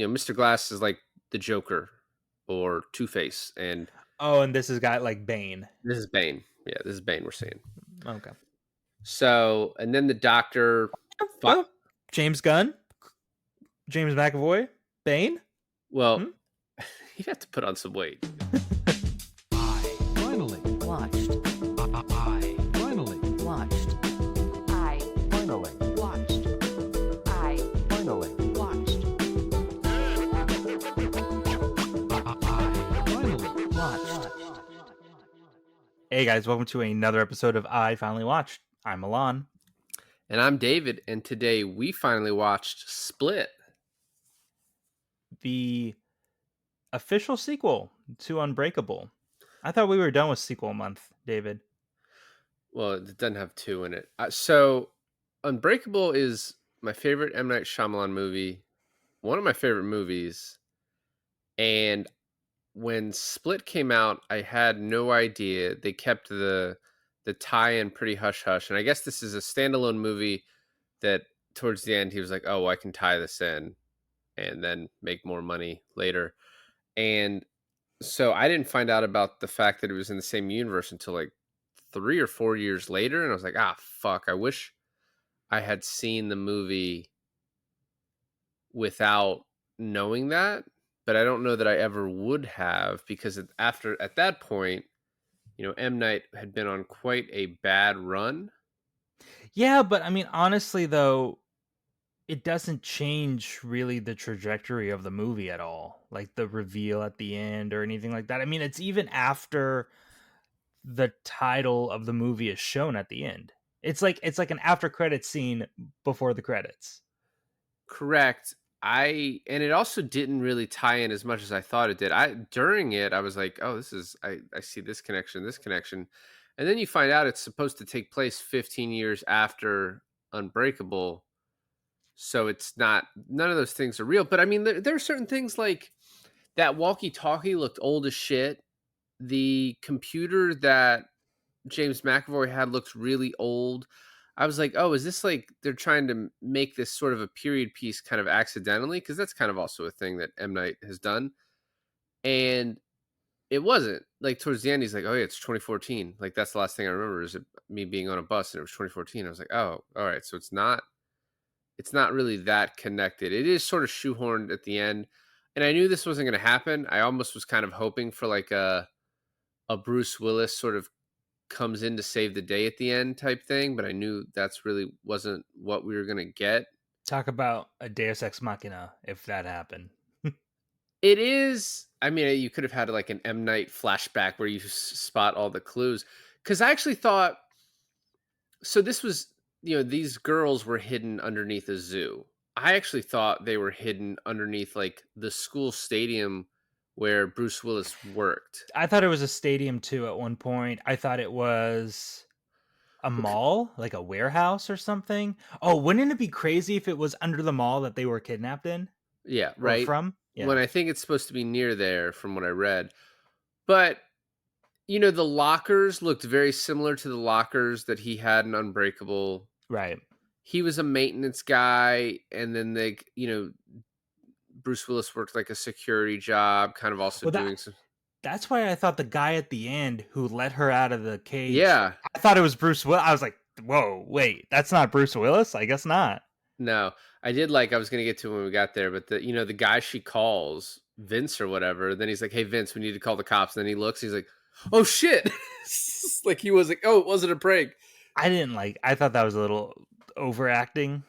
Mr. Glass is like the Joker or Two-Face, and Oh, and this has got like Bane. this is Bane. Yeah, this is Bane we're seeing. Okay. So, and then the doctor, fi- Well, James Gunn, James McAvoy, Bane. well, Hmm? he'd have to put on some weight. I finally Watched. I finally Watched. I finally watched. I finally watched. I finally Watched. Hey guys, welcome to another episode of I Finally Watched. I'm Alain. And I'm David, and today we finally watched Split. The official sequel to Unbreakable. I thought we were done with sequel month, David. Well, it doesn't have two in it. So, Unbreakable is my favorite M. Night Shyamalan movie, one of my favorite movies. And when Split came out, I had no idea. They kept the tie-in pretty hush-hush. And I guess this is a standalone movie that towards the end he was like, oh, I can tie this in and then make more money later. And so I didn't find out about the fact that it was in the same universe until like 3 or 4 years later. And I was like, fuck, I wish I had seen the movie without knowing that. But I don't know that I ever would have, because at that point, M. Night had been on quite a bad run. Yeah, but I mean, honestly, though, it doesn't change really the trajectory of the movie at all. Like the reveal at the end or anything like that. I mean, it's even after the title of the movie is shown at the end. It's like an after credits scene before the credits. Correct. And it also didn't really tie in as much as I thought it did. During it, I was like, oh, I see this connection. And then you find out it's supposed to take place 15 years after Unbreakable. So it's not, none of those things are real. But I mean, there are certain things like that walkie-talkie looked old as shit. The computer that James McAvoy had looked really old. I was like, oh, is this like they're trying to make this sort of a period piece kind of accidentally? Because that's kind of also a thing that M. Night has done. And it wasn't. Like towards the end, he's like, oh, yeah, it's 2014. Like that's the last thing I remember is me being on a bus and it was 2014. I was like, oh, all right. So it's not really that connected. It is sort of shoehorned at the end. And I knew this wasn't going to happen. I almost was kind of hoping for like a Bruce Willis sort of comes in to save the day at the end type thing, but I knew that's really wasn't what we were going to get. Talk about a Deus Ex Machina if that happened. It is, I mean, you could have had like an M. Night flashback where you spot all the clues. Because I actually thought, so this was, these girls were hidden underneath a zoo. I actually thought they were hidden underneath like the school stadium where Bruce Willis worked. I thought it was a stadium too at one point. I thought it was a mall, like a warehouse or something. Oh, wouldn't it be crazy if it was under the mall that they were kidnapped in Yeah, or right. from? When Yeah. I think it's supposed to be near there from what I read. But the lockers looked very similar to the lockers that he had in Unbreakable. Right. He was a maintenance guy, and then Bruce Willis worked like a security job, kind of also Well, doing some. that's why I thought the guy at the end who let her out of the cage, Yeah, I thought it was Bruce Willis. I was like, whoa, wait, that's not Bruce Willis? I guess not. no, I did like. I was gonna get to when we got there, but the guy she calls Vince or whatever. Then he's like, "Hey Vince, we need to call the cops." And then he looks, he's like, "Oh shit!" Like he was like, "Oh, it wasn't a prank." I thought that was a little overacting.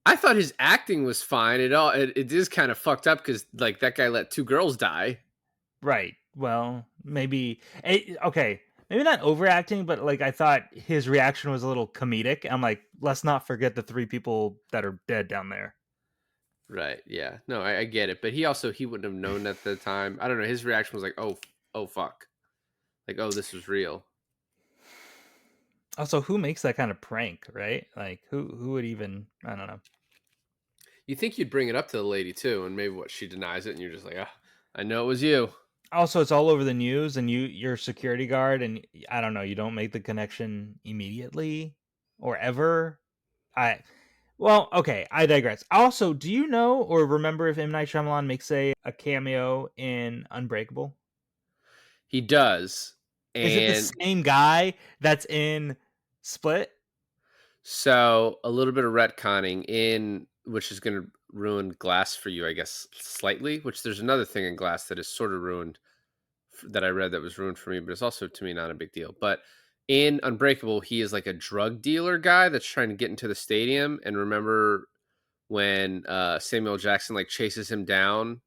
I thought his acting was fine. It is kind of fucked up because like that guy let two girls die. Right. Well, maybe okay. Maybe not overacting, but like I thought his reaction was a little comedic. I'm like, let's not forget the 3 people that are dead down there. Right. Yeah. No, I get it. But he wouldn't have known at the time. I don't know. His reaction was like, oh, fuck. Like, oh, this was real. Also, who makes that kind of prank, right? Like who would even, I don't know. You think you'd bring it up to the lady too, and maybe she denies it, and you're just like, I know it was you. Also, it's all over the news and you're a security guard and I don't know, you don't make the connection immediately or ever. Well, okay, I digress. Also, do you know or remember if M. Night Shyamalan makes a cameo in Unbreakable? He does. Is it the And same guy that's in Split? so a little bit of retconning in which is going to ruin Glass for you, I guess, slightly, which there's another thing in Glass that is sort of ruined that I read that was ruined for me, but it's also to me not a big deal. But in Unbreakable, he is like a drug dealer guy that's trying to get into the stadium. And remember when Samuel Jackson like chases him down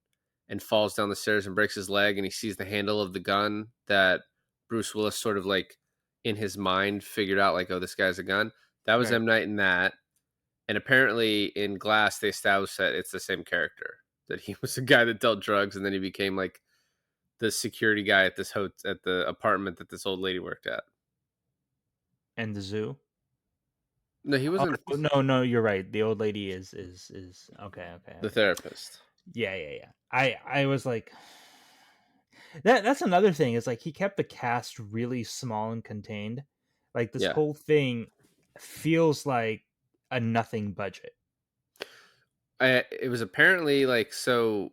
and falls down the stairs and breaks his leg, and he sees the handle of the gun that Bruce Willis sort of like in his mind figured out like, oh, this guy's a gun. That was Right. M. Night in that. And apparently in Glass, they established that it's the same character, that he was a guy that dealt drugs and then he became like the security guy at this at the apartment that this old lady worked at. And the zoo? No, he Oh, wasn't no, you're right. The old lady is okay, okay, the okay. therapist. Yeah, yeah, yeah. I was like that's another thing is like he kept the cast really small and contained. Like this Yeah. whole thing feels like a nothing budget. It was apparently like so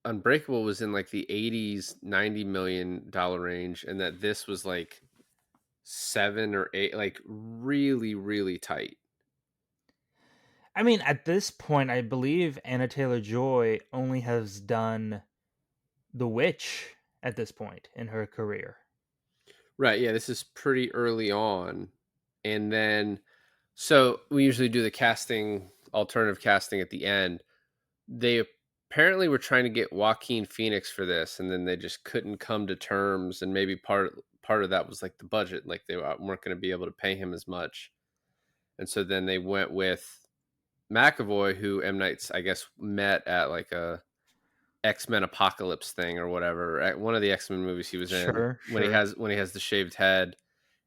Unbreakable was in like the 80s, $90 million range, and that this was like 7 or 8, like really, really tight. I mean, at this point, I believe Anna Taylor-Joy only has done The Witch at this point in her career. Right. Yeah, this is pretty early on. And then so we usually do the casting, alternative casting at the end. They apparently were trying to get Joaquin Phoenix for this, and then they just couldn't come to terms. And maybe part of that was like the budget, like they weren't going to be able to pay him as much. And so then they went with McAvoy, who M. Night's, I guess, met at like a X-Men Apocalypse thing or whatever. At one of the X-Men movies he was in, Sure, when he sure. has the shaved head,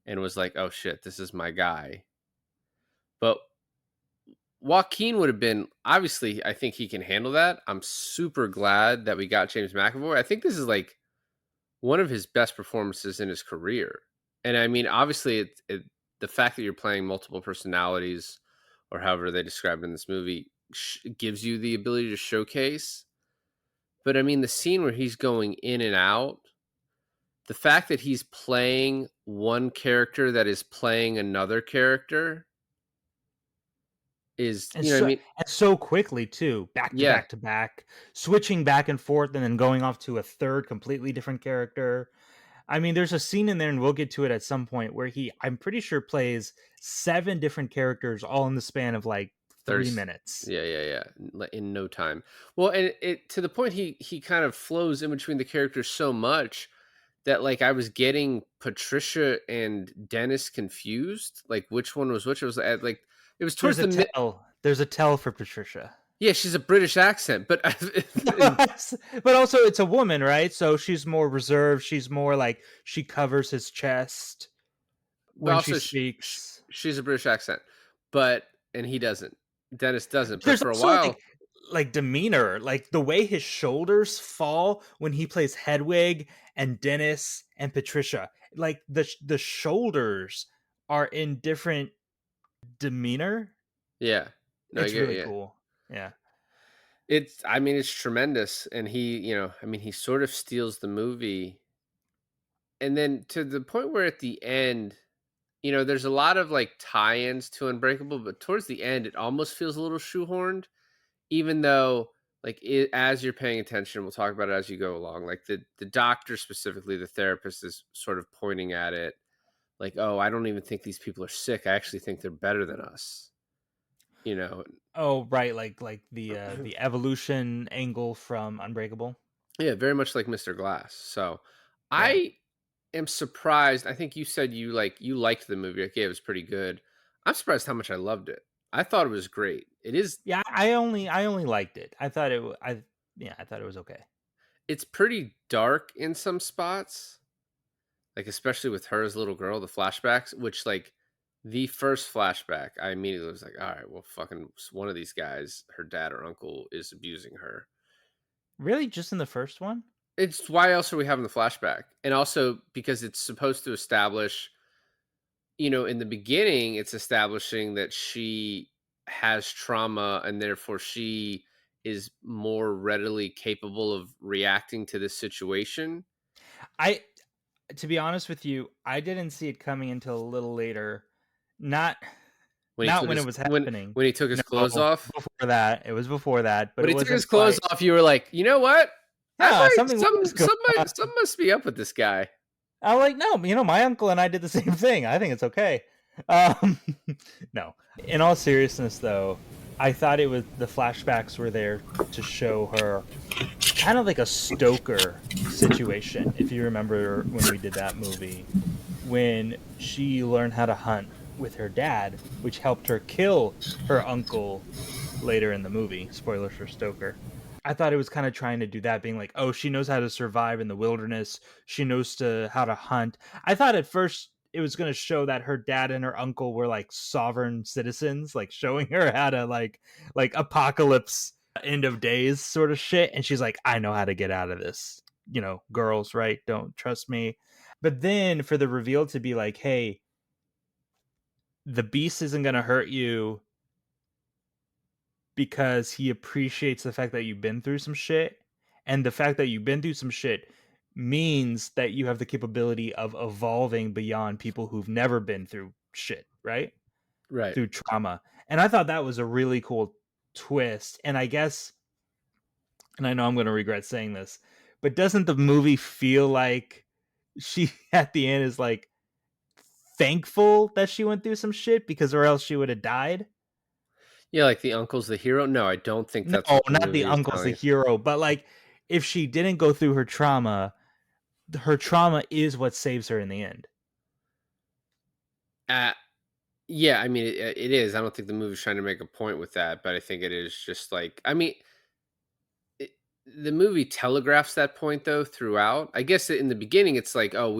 and was like, "Oh shit, this is my guy." But Joaquin would have been, obviously, I think he can handle that. I'm super glad that we got James McAvoy. I think this is like one of his best performances in his career. And I mean, obviously, the fact that you're playing multiple personalities, or however they describe it in this movie, gives you the ability to showcase. But I mean, the scene where he's going in and out, the fact that he's playing one character that is playing another character is, And you know what I so mean? and so quickly too, back to Yeah, back to back, switching back and forth and then going off to a third completely different character. I mean, there's a scene in there, and we'll get to it at some point, where I'm pretty sure, plays 7 different characters all in the span of like 3 30. minutes. Yeah. In no time. Well, and it to the point he kind of flows in between the characters so much that like I was getting Patricia and Dennis confused, like which one was which. It was like it was towards There's a the mid. tell. There's a tell for Patricia. Yeah, she's a British accent, but and, But also it's a woman, right? So she's more reserved, she's more like she covers his chest but when she also speaks. she's a British accent, but and he doesn't. Dennis doesn't. But There's for a also while, like demeanor, like the way his shoulders fall when he plays Hedwig and Dennis and Patricia. Like the shoulders are in different demeanor. yeah, no, I It's get really yeah. cool. Yeah. It's I mean it's tremendous, and he I mean he sort of steals the movie, and then to the point where at the end, there's a lot of like tie-ins to Unbreakable, but towards the end it almost feels a little shoehorned, even though like as you're paying attention, we'll talk about it as you go along. Like the doctor, specifically the therapist, is sort of pointing at it like, oh, I don't even think these people are sick. I actually think they're better than us. You know, Oh, right, like the evolution angle from Unbreakable. yeah, very much like Mr. Glass. So Yeah. I am surprised. I think you said you liked the movie. Like, yeah, it was pretty good. I'm surprised how much I loved it. I thought it was great. It is. Yeah, I only liked it. I thought it I yeah, I thought it was okay. It's pretty dark in some spots, like especially with her as a little girl. The flashbacks, which like the first flashback, I immediately was like, all right, well, fucking one of these guys, her dad or uncle, is abusing her. Really, just in the first one? It's why else are we having the flashback? And also because it's supposed to establish, in the beginning, it's establishing that she has trauma and therefore she is more readily capable of reacting to this situation. I To be honest with you, I didn't see it coming until a little later. Not When he not took when it his was happening. when he took his clothes No, off? before that. It was before that, but When it he took wasn't his clothes quite. off, you were like, "You know what? I Yeah, might something weird is going on. some must be up with this guy." I'm like, no, my uncle and I did the same thing. I think it's okay. Um, no. In all seriousness, though, I thought it was the flashbacks were there to show her kind of like a Stoker situation. If you remember when we did that movie, when she learned how to hunt with her dad, which helped her kill her uncle later in the movie. Spoilers for Stoker. I thought it was kind of trying to do that, being like, oh, she knows how to survive in the wilderness. She knows how to hunt. I thought at first it was going to show that her dad and her uncle were like sovereign citizens, like showing her how to like apocalypse, end of days sort of shit. And she's like, I know how to get out of this. Girls, right? Don't trust me. But then for the reveal to be like, hey, the beast isn't going to hurt you because he appreciates the fact that you've been through some shit, and the fact that you've been through some shit means that you have the capability of evolving beyond people who've never been through shit, right? Right. Through trauma. And I thought that was a really cool twist. And I guess, and I know I'm going to regret saying this, but doesn't the movie feel like she at the end is like thankful that she went through some shit, because or else she would have died? Yeah, like the uncle's the hero? No, I don't think No, that's what the not the movie is uncle's the telling you. hero, but like if she didn't go through her trauma is what saves her in the end. Uh, yeah, I mean, it is. I don't think the movie's trying to make a point with that, but I think it is just like, I mean, it, the movie telegraphs that point though throughout. I guess in the beginning, it's like, oh,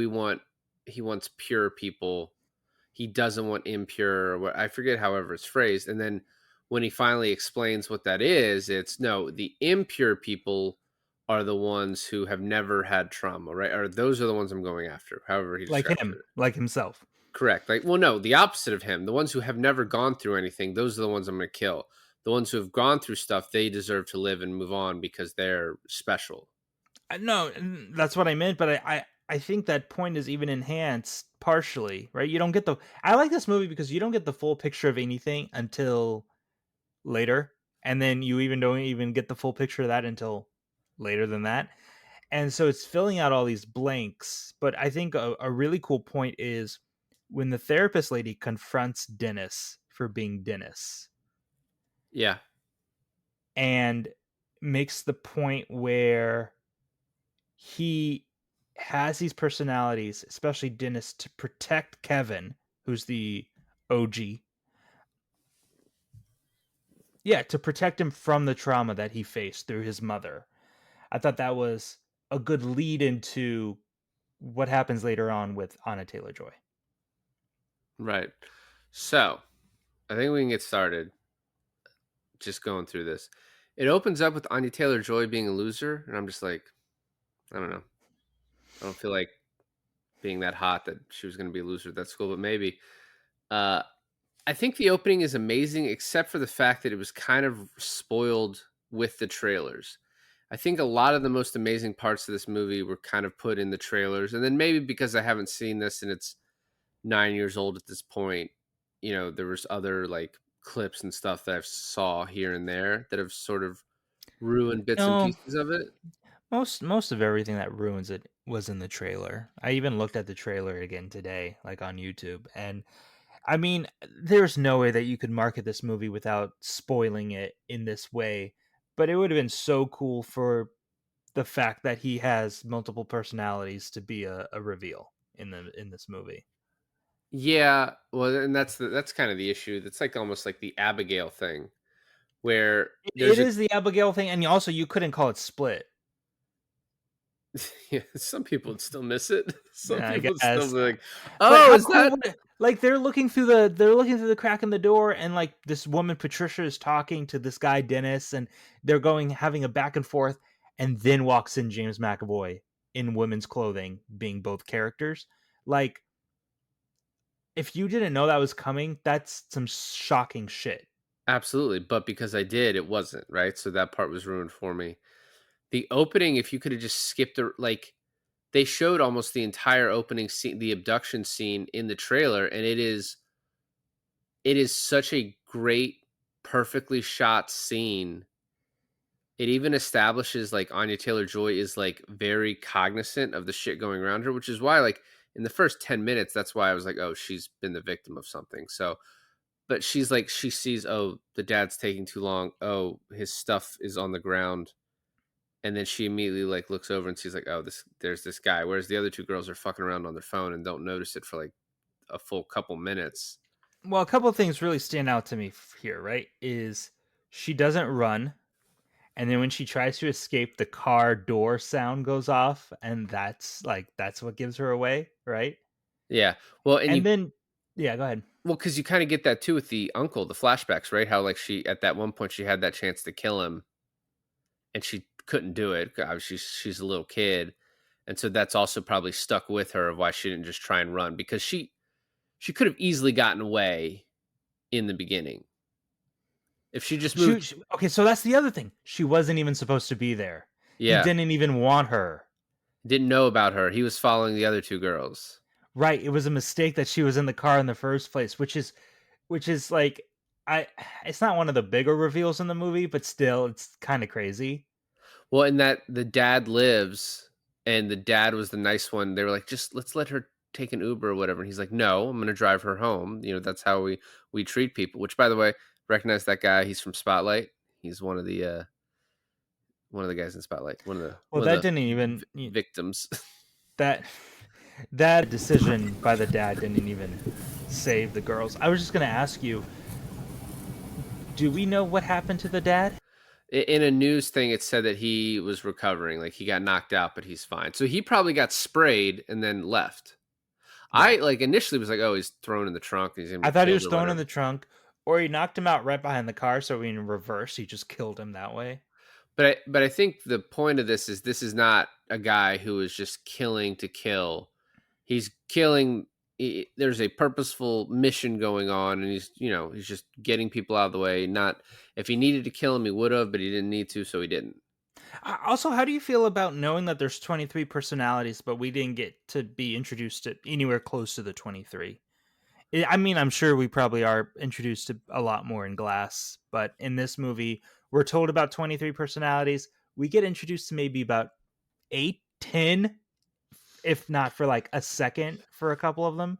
he wants pure people. He doesn't want impure, or what I forget, however it's phrased. And then when he finally explains what that is, it's no, the impure people are the ones who have never had trauma, right? Or those are the ones I'm going after, however he Like describes him, it. like himself. Correct. Like, well, no, the opposite of him. The ones who have never gone through anything, those are the ones I'm going to kill. The ones who have gone through stuff, they deserve to live and move on because they're special. No, that's what I meant, but I think that point is even enhanced partially, right? You don't get the I like this movie because you don't get the full picture of anything until later, and then you even don't even get the full picture of that until later than that. And so it's filling out all these blanks. But I think a really cool point is when the therapist lady confronts Dennis for being Dennis Yeah. and makes the point where he has these personalities, especially Dennis, to protect Kevin, who's the OG. Yeah, to protect him from the trauma that he faced through his mother. I thought that was a good lead into what happens later on with Anya Taylor-Joy. Right. So I think we can get started just going through this. It opens up with Anya Taylor-Joy being a loser, and I'm just like, I don't know. I don't feel like being that hot that she was going to be a loser at that school, but maybe. Uh, I think the opening is amazing, except for the fact that it was kind of spoiled with the trailers. I think a lot of the most amazing parts of this movie were kind of put in the trailers, and then maybe because I haven't seen this and it's 9 years old at this point, there was other like clips and stuff that I've saw here and there that have sort of ruined bits and No, pieces of it. most of everything that ruins it was in the trailer. I even looked at the trailer again today, like on YouTube, and I mean, there's no way that you could market this movie without spoiling it in this way. But it would have been so cool for the fact that he has multiple personalities to be a reveal in this movie. Yeah, well, and that's kind of the issue. That's like almost like the Abigail thing, where It there's a is the Abigail thing, and also you couldn't call it Split. yeah, some people would still miss it. Some I people would still guess. be like, But "Oh, how is cool that?" would it like they're looking through the crack in the door, and like this woman Patricia is talking to this guy Dennis, and they're going having a back and forth, and then walks in James McAvoy in women's clothing, being both characters. Like, if you didn't know that was coming, that's some shocking shit. Absolutely, but because I did, it wasn't, right? So that part was ruined for me. The opening, if you could have just skipped the like they showed almost the entire opening scene, the abduction scene in the trailer, and it is such a great, perfectly shot scene. It even establishes like Anya Taylor-Joy is like very cognizant of the shit going around her, which is why like in the first 10 minutes, that's why I was like, oh, she's been the victim of something. So, but she's like, she sees, oh, the dad's taking too long. Oh, his stuff is on the ground. And then she immediately like looks over and sees like, oh, there's this guy. Whereas the other two girls are fucking around on their phone and don't notice it for like a full couple minutes. Well, a couple of things really stand out to me here, right? Is she doesn't run, and then when she tries to escape, the car door sound goes off, and that's what gives her away, right? Yeah. Well, and And you, then, yeah, go ahead. well, because you kind of get that too with the uncle, the flashbacks, right? How like she, at that one point, she had that chance to kill him and she couldn't do it. Obviously, she's a little kid. And so that's also probably stuck with her of why she didn't just try and run because she could have easily gotten away in the beginning. If she just moved, Okay, so that's the other thing. She wasn't even supposed to be there. He yeah, didn't even want her. didn't know about her. He was following the other two girls. Right, it was a mistake that she was in the car in the first place, which is like I it's not one of the bigger reveals in the movie, but still it's kind of crazy. Well, and that the dad lives, and the dad was the nice one. They were like, just let's let her take an Uber or whatever. And he's like, no, I'm going to drive her home. You know, that's how we treat people. Which, by the way, recognize that guy. He's from Spotlight. He's one of the guys in Spotlight. Well, One of that the didn't even victims. that that decision by the dad didn't even save the girls. I was just going to ask you, do we know what happened to the dad? In a news thing, it said that he was recovering, like he got knocked out, but he's fine. So he probably got sprayed and then left. I Right. like initially was like, oh, he's thrown in the trunk and he's gonna I be thought he killed was or thrown in whatever. the trunk, or he knocked him out right behind the car, so in reverse, he just killed him that way. But I think the point of this is not a guy who is just killing to kill. He's killing. There's a purposeful mission going on, and he's just getting people out of the way. Not if he needed to kill him, he would have, but he didn't need to, so he didn't. Also, how do you feel about knowing that there's 23 personalities, but we didn't get to be introduced to anywhere close to the 23? I mean, I'm sure we probably are introduced to a lot more in Glass, but in this movie, we're told about 23 personalities. We get introduced to maybe about 8, 10, if not for like a second for a couple of them.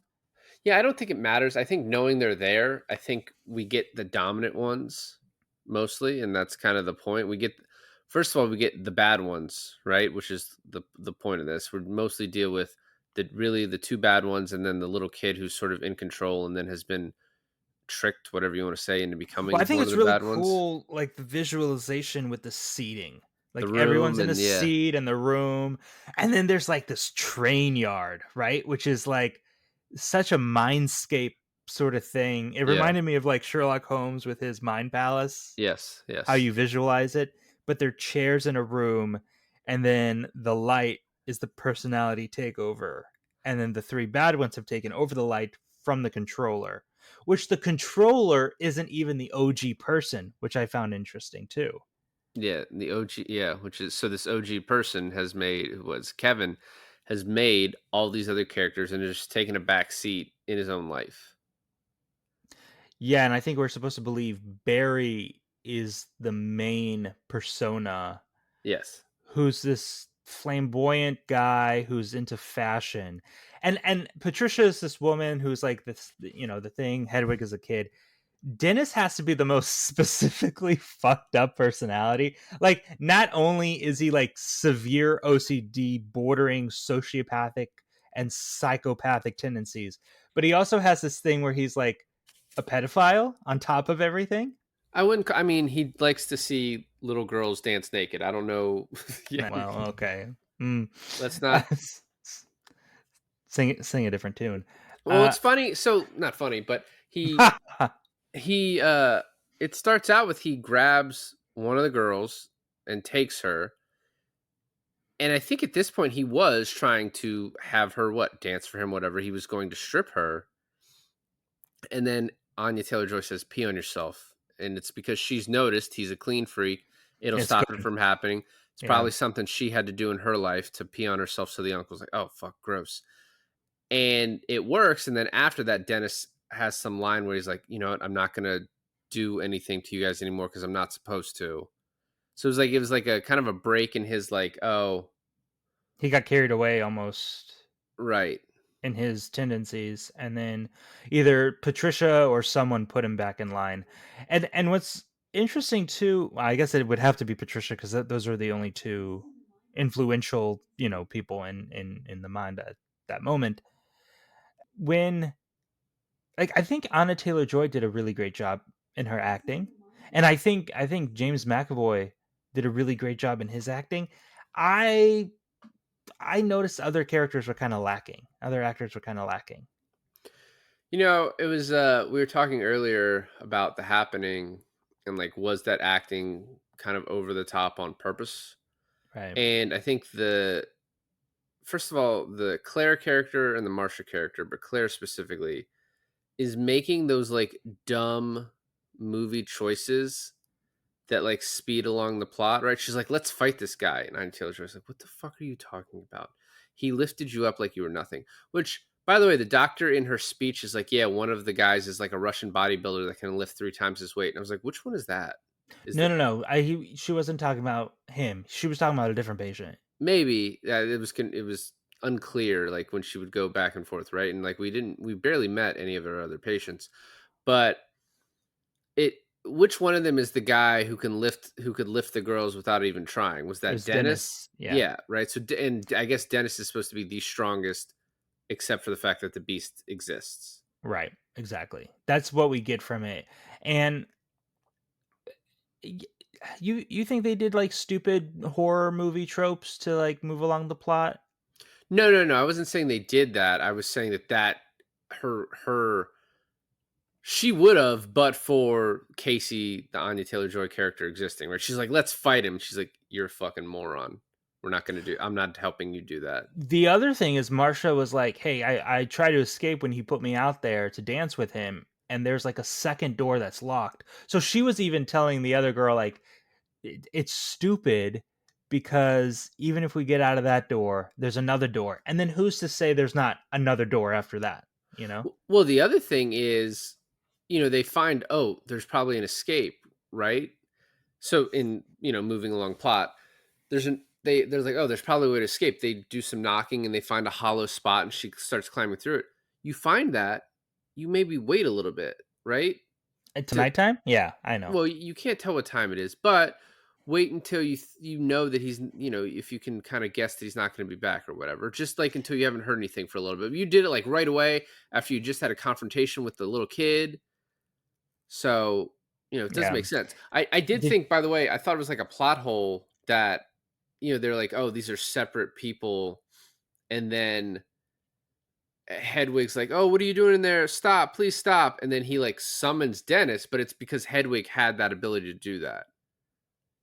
Yeah, I don't think it matters. I think knowing they're there, I think we get the dominant ones mostly, and that's kind of the point. We get first of all, we get the bad ones, right? Which is the point of this. We mostly deal with the two bad ones, and then the little kid who's sort of in control and then has been tricked, whatever you want to say, into Well, I becoming think one of it's the really bad ones. cool, like the visualization with the seating. The Like everyone's room in a and yeah, seat in the room, and then there's like this train yard, right? Which is like such a mindscape sort of thing. It yeah, reminded me of like Sherlock Holmes with his mind palace, yes, how yes, you visualize it. But they're chairs in a room, and then the light is the personality takeover, and then the three bad ones have taken over the light from the controller, which the controller isn't even the OG person, which I found interesting too. yeah. The OG, yeah, which is so this OG person has made who was Kevin has made all these other characters and is just taking a back seat in his own life. Yeah, and I think we're supposed to believe Barry is the main persona, Yes. who's this flamboyant guy who's into fashion. And Patricia is this woman who's like this, the thing. Hedwig is a kid. Dennis has to be the most specifically fucked up personality. Like, not only is he like severe OCD, bordering sociopathic and psychopathic tendencies, but he also has this thing where he's like a pedophile on top of everything. I wouldn't. I mean, he likes to see little girls dance naked. I don't know. Yeah, Well, okay. Mm. let's not. Sing a different tune. Well, Uh, it's funny. So not funny, but he it starts out with he grabs one of the girls and takes her, and I think at this point he was trying to have her dance for him, whatever. He was going to strip her, and then Anya Taylor Joy says, "Pee on yourself," and it's because she's noticed he's a clean freak. It'll It's stop it good. from happening. It's Yeah. probably something she had to do in her life to pee on herself. So the uncle's like, "Oh fuck, gross," and it works. And then after that, Dennis has some line where he's like, "You know what? I'm not gonna do anything to you guys anymore because I'm not supposed to." So it was like a kind of a break in his like, oh, He got carried away almost right. in his tendencies, and then either Patricia or someone put him back in line. And what's interesting too, well, I guess it would have to be Patricia because those are the only two influential, people in the mind at that moment. When I think Anna Taylor-Joy did a really great job in her acting, and I think James McAvoy did a really great job in his acting. I I noticed other characters were kind of lacking. Other actors were kind of lacking. It was we were talking earlier about The Happening and like was that acting kind of over the top on purpose? Right. And I think the first of all, the Claire character and the Marsha character, but Claire specifically, is making those like dumb movie choices that like speed along the plot, right? She's like, let's fight this guy. And Anya Taylor-Joy's like, what the fuck are you talking about? He lifted you up like you were nothing. Which, by the way, the doctor in her speech is like, yeah, one of the guys is like a Russian bodybuilder that can lift 3 times his weight. And I was like, which one is that? Is No, that no, no. She wasn't talking about him. She was talking about a different patient. maybe it was unclear like when she would go back and forth, right? And like we barely met any of her other patients, but it which one of them is the guy who could lift the girls without even trying? Was It that was Dennis? Dennis. Yeah. Yeah, right. So and I guess Dennis is supposed to be the strongest, except for the fact that the beast exists. Right. Exactly. That's what we get from it. And y- you think they did like stupid horror movie tropes to like move along the plot? No, no, no. I wasn't saying they did that. I was saying that her she would have, but for Casey, the Anya Taylor-Joy character existing, right? She's like, let's fight him. She's like, you're a fucking moron. We're not gonna do. I'm not helping you do that. The other thing is Marsha was like, "Hey, I tried to escape when he put me out there to dance with him, and there's like a second door that's locked." So she was even telling the other girl like, It's stupid because even if we get out of that door, there's another door, and then who's to say there's not another door after that? You know? Well, the other thing is, they find, oh, there's probably an escape, right? So in moving along plot, there's like, oh, there's probably a way to escape. They do some knocking and they find a hollow spot and she starts climbing through it. You find that, you maybe wait a little bit, right? It's To nighttime. Yeah, I know. Well, you can't tell what time it is, but wait until you know that he's, if you can kind of guess that he's not going to be back or whatever. Just like until you haven't heard anything for a little bit. You did it like right away after you just had a confrontation with the little kid. So, it does Yeah. make sense. I did Did, think, by the way, I thought it was like a plot hole that, they're like, oh, these are separate people. And then Hedwig's like, oh, what are you doing in there? Stop, please stop. And then he like summons Dennis, but it's because Hedwig had that ability to do that.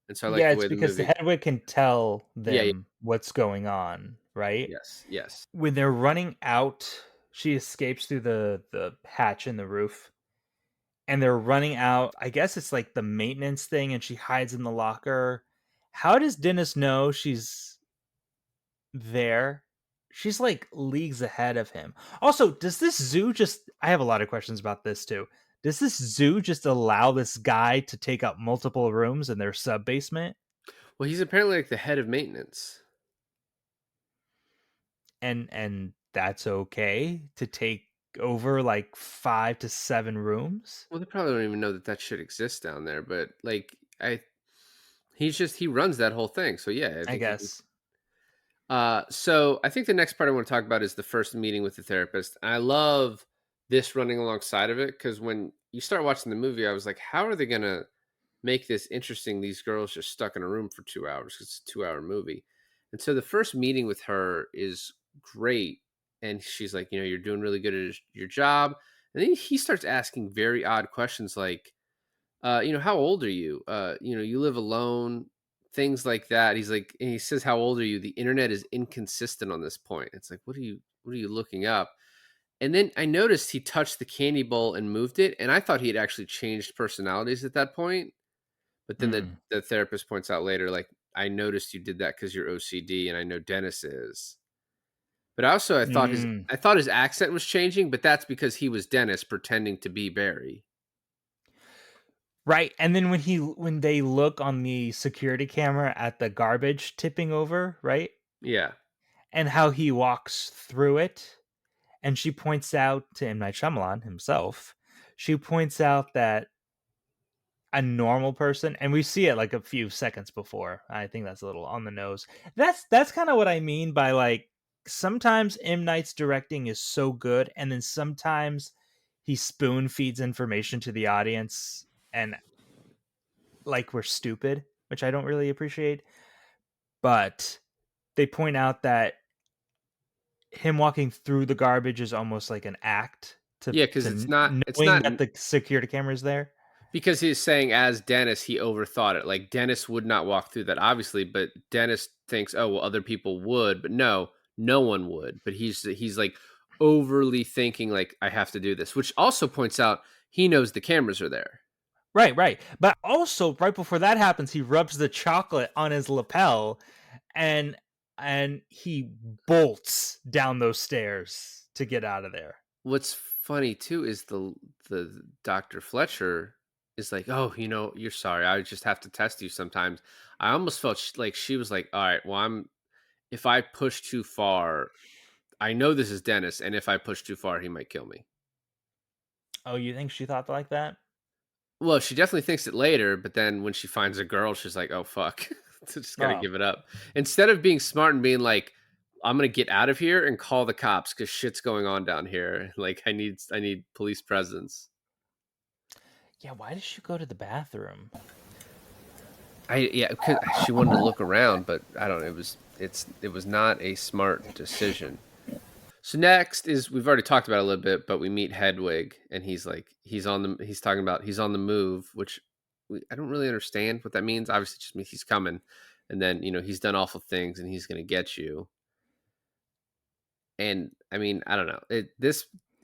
And so I like yeah, the it's way the because the movie. Hedwig can tell Yeah, yeah. them what's going on, right? Yes, yes. When they're running out, she escapes through the hatch in the roof, and they're running out. I guess it's like the maintenance thing, and she hides in the locker. How does Dennis know she's there? She's like leagues ahead of him. Also, does this zoo just I have a lot of questions about this too. Does this zoo just allow this guy to take up multiple rooms in their sub basement? Well, he's apparently like the head of maintenance. And that's okay to take over like 5 to 7 rooms? Well, they probably don't even know that that shit exists down there, but like he runs that whole thing. So yeah, I I think he can. guess. So I think the next part I want to talk about is the first meeting with the therapist. And I love this running alongside of it because when you start watching the movie, I was like, how are they gonna make this interesting? These girls just stuck in a room for 2 hours. It's a 2 hour movie. And so the first meeting with her is great. And she's like, you're doing really good at your job. And then he starts asking very odd questions like, how old are you? You live alone, things like that. He's like, and he says, how old are you? The internet is inconsistent on this point. It's like, what are you looking up? And then I noticed he touched the candy bowl and moved it, and I thought he had actually changed personalities at that point. But then Hmm. the therapist points out later, like, I noticed you did that because you're OCD, and I know Dennis is. But also, Mm. I thought his accent was changing, but that's because he was Dennis pretending to be Barry. Right, and then when they look on the security camera at the garbage tipping over, right? Yeah. And how he walks through it, and she points out to M. Night Shyamalan himself, she points out that a normal person, and we see it like a few seconds before. I think that's a little on the nose. That's kind of what I mean by like sometimes M. Night's directing is so good, and then sometimes he spoon feeds information to the audience and like we're stupid, which I don't really appreciate. But they point out that him walking through the garbage is almost like an act Yeah, because it's knowing not that the security camera is there. because he's saying as Dennis, he overthought it. Like Dennis would not walk through that, obviously, but Dennis thinks, oh well, other people would, but no, no one would. But he's like overly thinking, like I have to do this, which also points out he knows the cameras are there. Right, right. But also, right before that happens, he rubs the chocolate on his lapel, and he bolts down those stairs to get out of there. What's funny too is the Dr. Fletcher is like, oh, you're sorry. I just have to test you sometimes. I almost felt like she was like, all right, well, if I push too far, I know this is Dennis, and if I push too far, he might kill me. Oh, you think she thought like that? Well, she definitely thinks it later, but then when she finds a girl, she's like, "Oh fuck," so just gotta Oh, give it up. Instead of being smart and being like, "I'm gonna get out of here and call the cops because shit's going on down here. Like, I need police presence." yeah. Why did she go to the bathroom? Yeah, 'cause she wanted to look around, but I don't know. It was not a smart decision. So next is we've already talked about it a little bit, but we meet Hedwig, and he's talking about he's on the move, which I don't really understand what that means. Obviously, it just means he's coming, and then he's done awful things, and he's going to get you. And I mean, I don't know.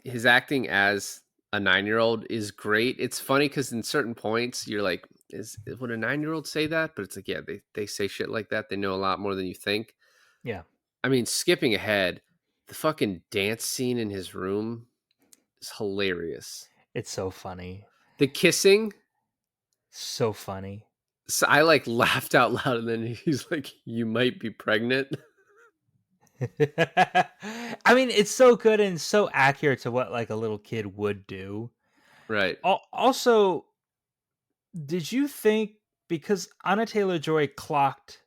His acting as a 9-year-old is great. It's funny because in certain points you're like, would a 9-year-old say that? But it's like, yeah, they say shit like that. They know a lot more than you think. Yeah, I mean, skipping ahead, the fucking dance scene in his room is hilarious. it's so funny, The kissing, so funny. so I like laughed out loud, and then he's like, "You might be pregnant." I mean, it's so good and so accurate to what like a little kid would do. Right. Also, did you think because Anna Taylor-Joy clocked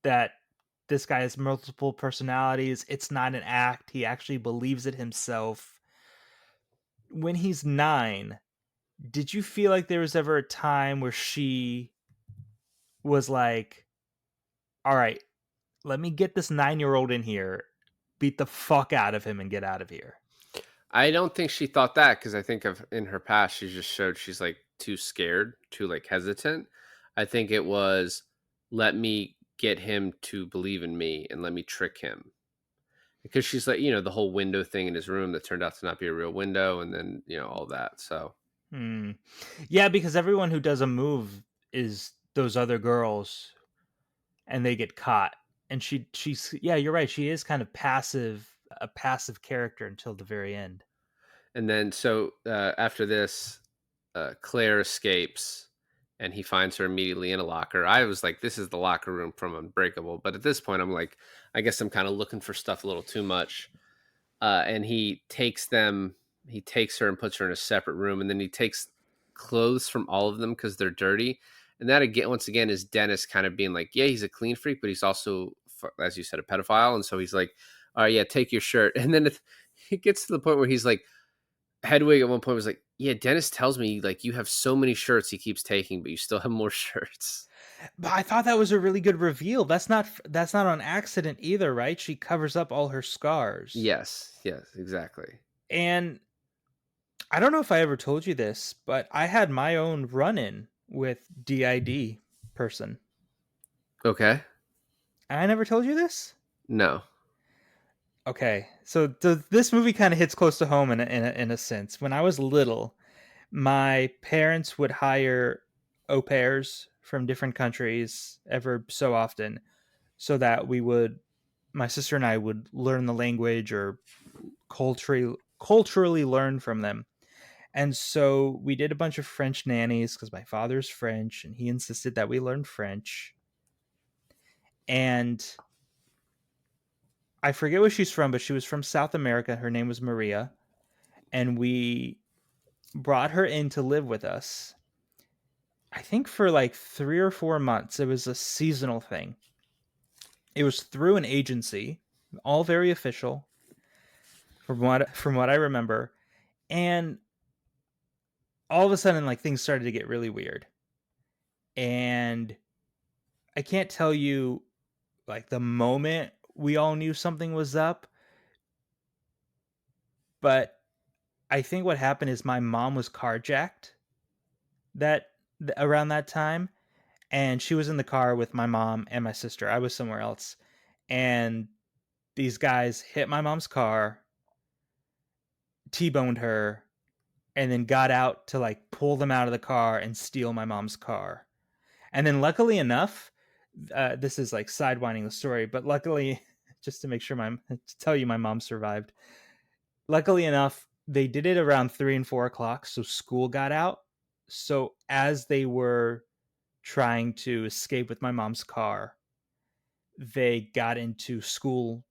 that this guy has multiple personalities, it's not an act, he actually believes it himself. When he's 9, did you feel like there was ever a time where she was like, "All right, let me get this 9-year-old in here, beat the fuck out of him and get out of here"? I don't think she thought that because I think of in her past, she just showed she's like too scared, too like hesitant. I think it was let me get him to believe in me and let me trick him because she's like, the whole window thing in his room that turned out to not be a real window, and then all that. So Hmm. Yeah, because everyone who does a move is those other girls and they get caught. And she's yeah, you're right. She is kind of a passive character until the very end. and then after this, Claire escapes and he finds her immediately in a locker. I was like, this is the locker room from Unbreakable. But at this point, I'm like, I guess I'm kind of looking for stuff a little too much. And he takes her and puts her in a separate room. And then he takes clothes from all of them because they're dirty. And that again, once again, is Dennis kind of being like, yeah, he's a clean freak, but he's also, as you said, a pedophile. And so he's like, all right, yeah, take your shirt. And then it gets to the point where he's like, Hedwig at one point was like, "Yeah, Dennis tells me like you have so many shirts he keeps taking, but you still have more shirts." But I thought that was a really good reveal. That's not on accident either, right? She covers up all her scars. Yes, yes, exactly. And I don't know if I ever told you this, but I had my own run-in with DID person. Okay. I never told you this? No. Okay, so this movie kind of hits close to home in a sense. When I was little, my parents would hire au pairs from different countries ever so often, so that my sister and I would learn the language or culturally learn from them. And so we did a bunch of French nannies because my father's French and he insisted that we learn French. And I forget where she's from, but she was from South America. Her name was Maria. And we brought her in to live with us. I think for like 3 or 4 months. It was a seasonal thing. It was through an agency, all very official, from what I remember. And all of a sudden, like, things started to get really weird. And I can't tell you like the moment we all knew something was up, but I think what happened is my mom was carjacked that around that time, and she was in the car with my mom and my sister. I was somewhere else, and these guys hit my mom's car, T-boned her, and then got out to like pull them out of the car and steal my mom's car. And then luckily enough, this is like sidewinding the story, but luckily, just to make sure to tell you my mom survived. Luckily enough, they did it around 3 and 4 o'clock, so school got out. So as they were trying to escape with my mom's car, they got into school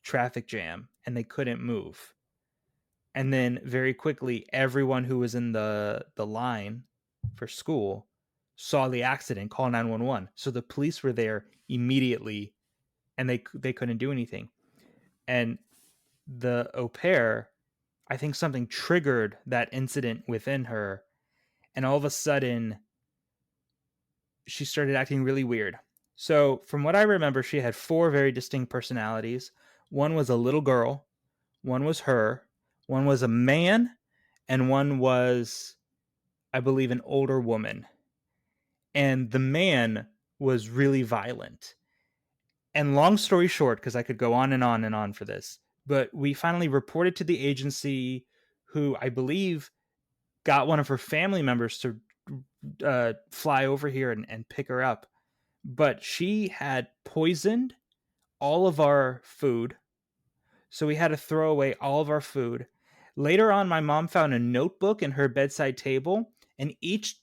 traffic jam and they couldn't move. And then very quickly, everyone who was in the line for school saw the accident, call 911. So the police were there immediately, and they couldn't do anything. And the au pair, I think something triggered that incident within her, and all of a sudden, she started acting really weird. So from what I remember, she had 4 very distinct personalities. One was a little girl, one was her, one was a man, and one was, I believe, an older woman. And the man was really violent. And long story short, because I could go on and on and on for this, but we finally reported to the agency, who I believe got one of her family members to fly over here and pick her up. But she had poisoned all of our food. So we had to throw away all of our food. Later on, my mom found a notebook in her bedside table, and each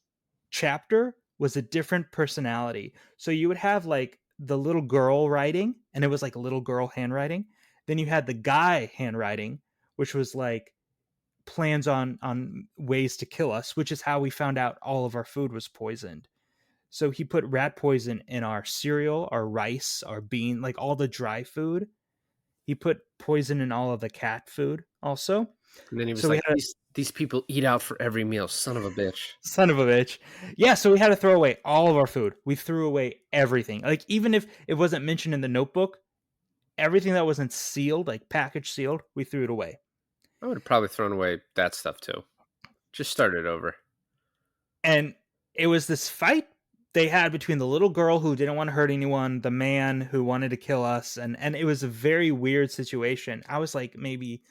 chapter was a different personality. So you would have like the little girl writing, and it was like a little girl handwriting. Then you had the guy handwriting, which was like plans on ways to kill us, which is how we found out all of our food was poisoned. So he put rat poison in our cereal, our rice, our bean, like all the dry food. He put poison in all of the cat food also. And then he was So we like, had these people eat out for every meal, son of a bitch. son of a bitch. Yeah, so we had to throw away all of our food. We threw away everything. Like, even if it wasn't mentioned in the notebook, everything that wasn't sealed, like package sealed, we threw it away. I would have probably thrown away that stuff too. Just start it over. And it was this fight they had between the little girl who didn't want to hurt anyone, the man who wanted to kill us, and it was a very weird situation. I was like maybe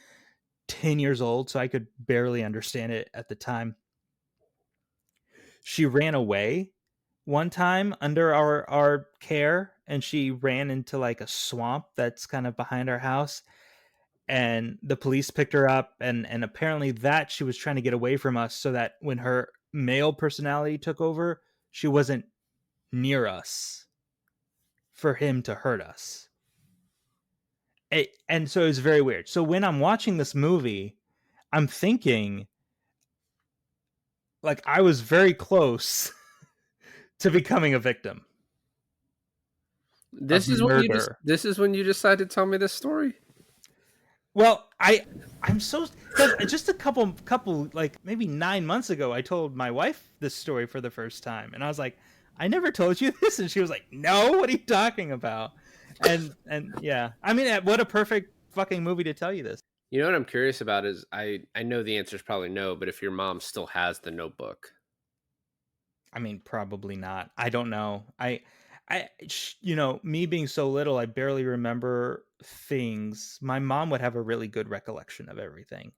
10 years old, so I could barely understand it at the time. She ran away one time under our care, and she ran into like a swamp that's kind of behind our house, and the police picked her up, and apparently that she was trying to get away from us so that when her male personality took over, she wasn't near us for him to hurt us. And so it was very weird. So when I'm watching this movie, I'm thinking like I was very close to becoming a victim. This is when you decide to tell me this story? Well, I'm so, just a couple like maybe 9 months ago, I told my wife this story for the first time, and I was like, I never told you this, and she was like, no, what are you talking about? And yeah, I mean, what a perfect fucking movie to tell you this. You know what I'm curious about is I know the answer is probably no, but if your mom still has the notebook. I mean, probably not. I don't know. Me being so little, I barely remember things. My mom would have a really good recollection of everything.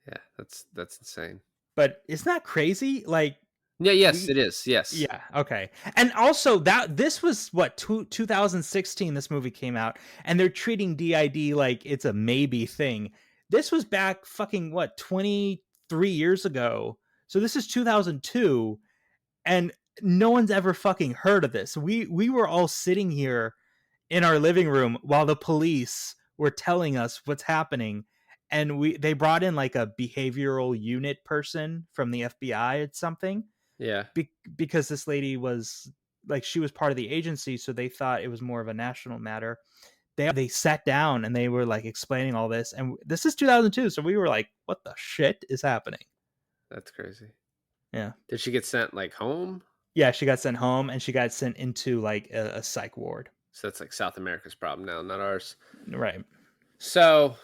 Yeah, that's insane. But isn't that crazy? Like Yeah, yes, we it is. Yes. Yeah, okay. And also that this was what 2016 this movie came out, and they're treating DID like it's a maybe thing. This was back fucking what 23 years ago. So this is 2002, and no one's ever fucking heard of this. We were all sitting here in our living room while the police were telling us what's happening, and they brought in like a behavioral unit person from the FBI or something, Yeah. because this lady was like, she was part of the agency, so they thought it was more of a national matter. They sat down and they were like explaining all this, and this is 2002, so we were like, what the shit is happening? That's crazy. Yeah. Did she get sent like home? Yeah, she got sent home, and she got sent into like a psych ward. So that's like South America's problem now, not ours. Right. So,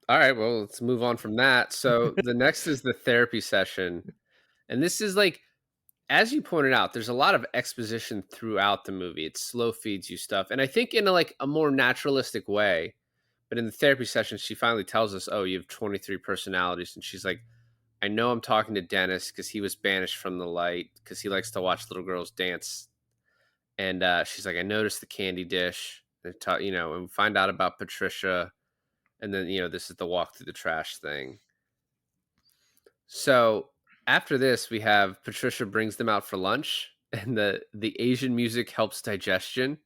all right, well, let's move on from that. So the next is the therapy session. And this is like, as you pointed out, there's a lot of exposition throughout the movie. It slow feeds you stuff. And I think in a more naturalistic way. But in the therapy session, she finally tells us, oh, you have 23 personalities. And she's like, I know I'm talking to Dennis because he was banished from the light because he likes to watch little girls dance. And she's like, I noticed the candy dish. And we find out about Patricia. And then, this is the walk through the trash thing. So after this, we have Patricia brings them out for lunch, and the Asian music helps digestion.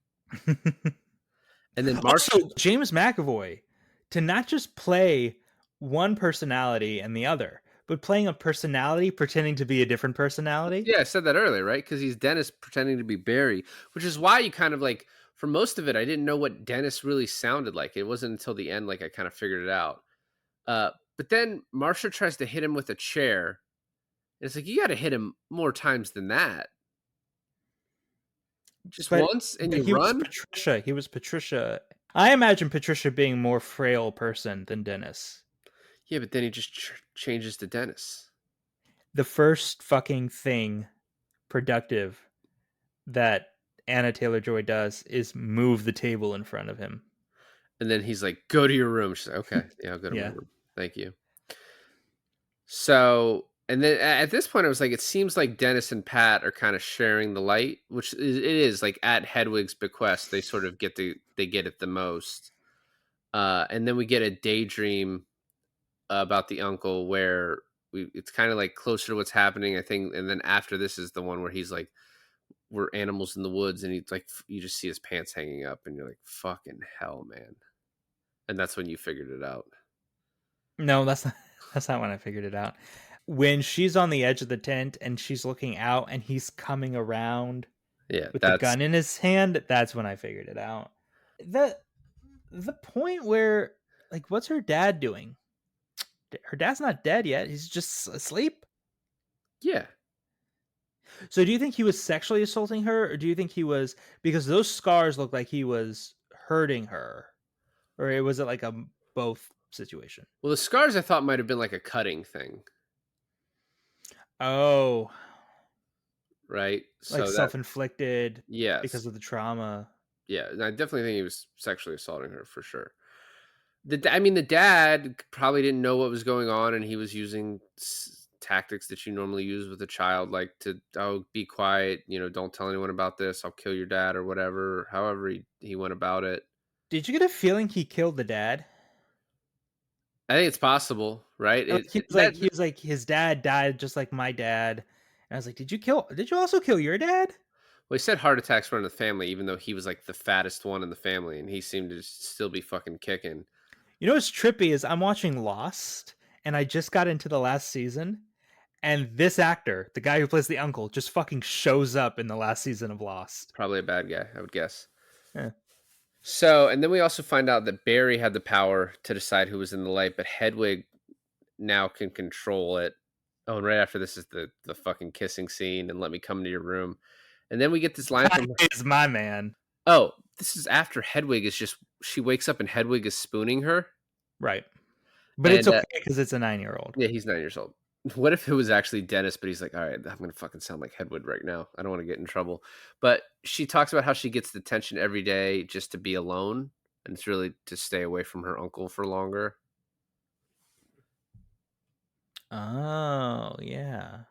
And then Also, James McAvoy, to not just play one personality and the other, but playing a personality pretending to be a different personality. Yeah, I said that earlier, right? Because he's Dennis pretending to be Barry, which is why you kind of like, for most of it, I didn't know what Dennis really sounded like. It wasn't until the end, like I kind of figured it out. But then Marsha tries to hit him with a chair. And it's like, you got to hit him more times than that. Just once and you he run? was Patricia. He was Patricia. I imagine Patricia being more frail person than Dennis. Yeah, but then he just changes to Dennis. The first fucking thing productive that Anya Taylor-Joy does is move the table in front of him. And then he's like, go to your room. She's like, okay, yeah, I'll go to my room. Thank you. So, and then at this point, I was like, it seems like Dennis and Pat are kind of sharing the light, which it is like at Hedwig's bequest, they sort of get it the most. And then we get a daydream about the uncle where it's kind of like closer to what's happening, I think. And then after this is the one where he's like, we're animals in the woods, and he's like, you just see his pants hanging up, and you're like, fucking hell, man. And that's when you figured it out. No, that's not when I figured it out. When she's on the edge of the tent and she's looking out and he's coming around with the gun in his hand, that's when I figured it out. The point where, like, what's her dad doing? Her dad's not dead yet. He's just asleep. Yeah. So do you think he was sexually assaulting her, or do you think he was, because those scars look like he was hurting her, or was it like a both situation? Well, the scars I thought might have been like a cutting thing. Oh. Right? Like so self-inflicted. Yes. Because of the trauma. Yeah, and I definitely think he was sexually assaulting her for sure. The dad probably didn't know what was going on, and he was using tactics that you normally use with a child, like to be quiet, don't tell anyone about this, I'll kill your dad or whatever. However he went about it. Did you get a feeling he killed the dad? I think it's possible, right? He was like his dad died just like my dad, and I was like, did you also kill your dad? Well, he said heart attacks were in the family, even though he was like the fattest one in the family, and he seemed to still be fucking kicking. You know what's trippy is I'm watching Lost, and I just got into the last season, and this actor, the guy who plays the uncle, just fucking shows up in the last season of Lost. Probably a bad guy, I would guess. Yeah. So, and then we also find out that Barry had the power to decide who was in the light, but Hedwig now can control it. Oh, and right after this is the fucking kissing scene, and let me come to your room. And then we get this line from "Is my man." Oh, this is after Hedwig is just, she wakes up and Hedwig is spooning her. Right. But it's okay because it's a 9-year-old. Yeah, he's 9 years old. What if it was actually Dennis, but he's like, "All right, I'm gonna fucking sound like Hedwig right now. I don't want to get in trouble." But she talks about how she gets the attention every day just to be alone, and it's really to stay away from her uncle for longer. Oh, yeah.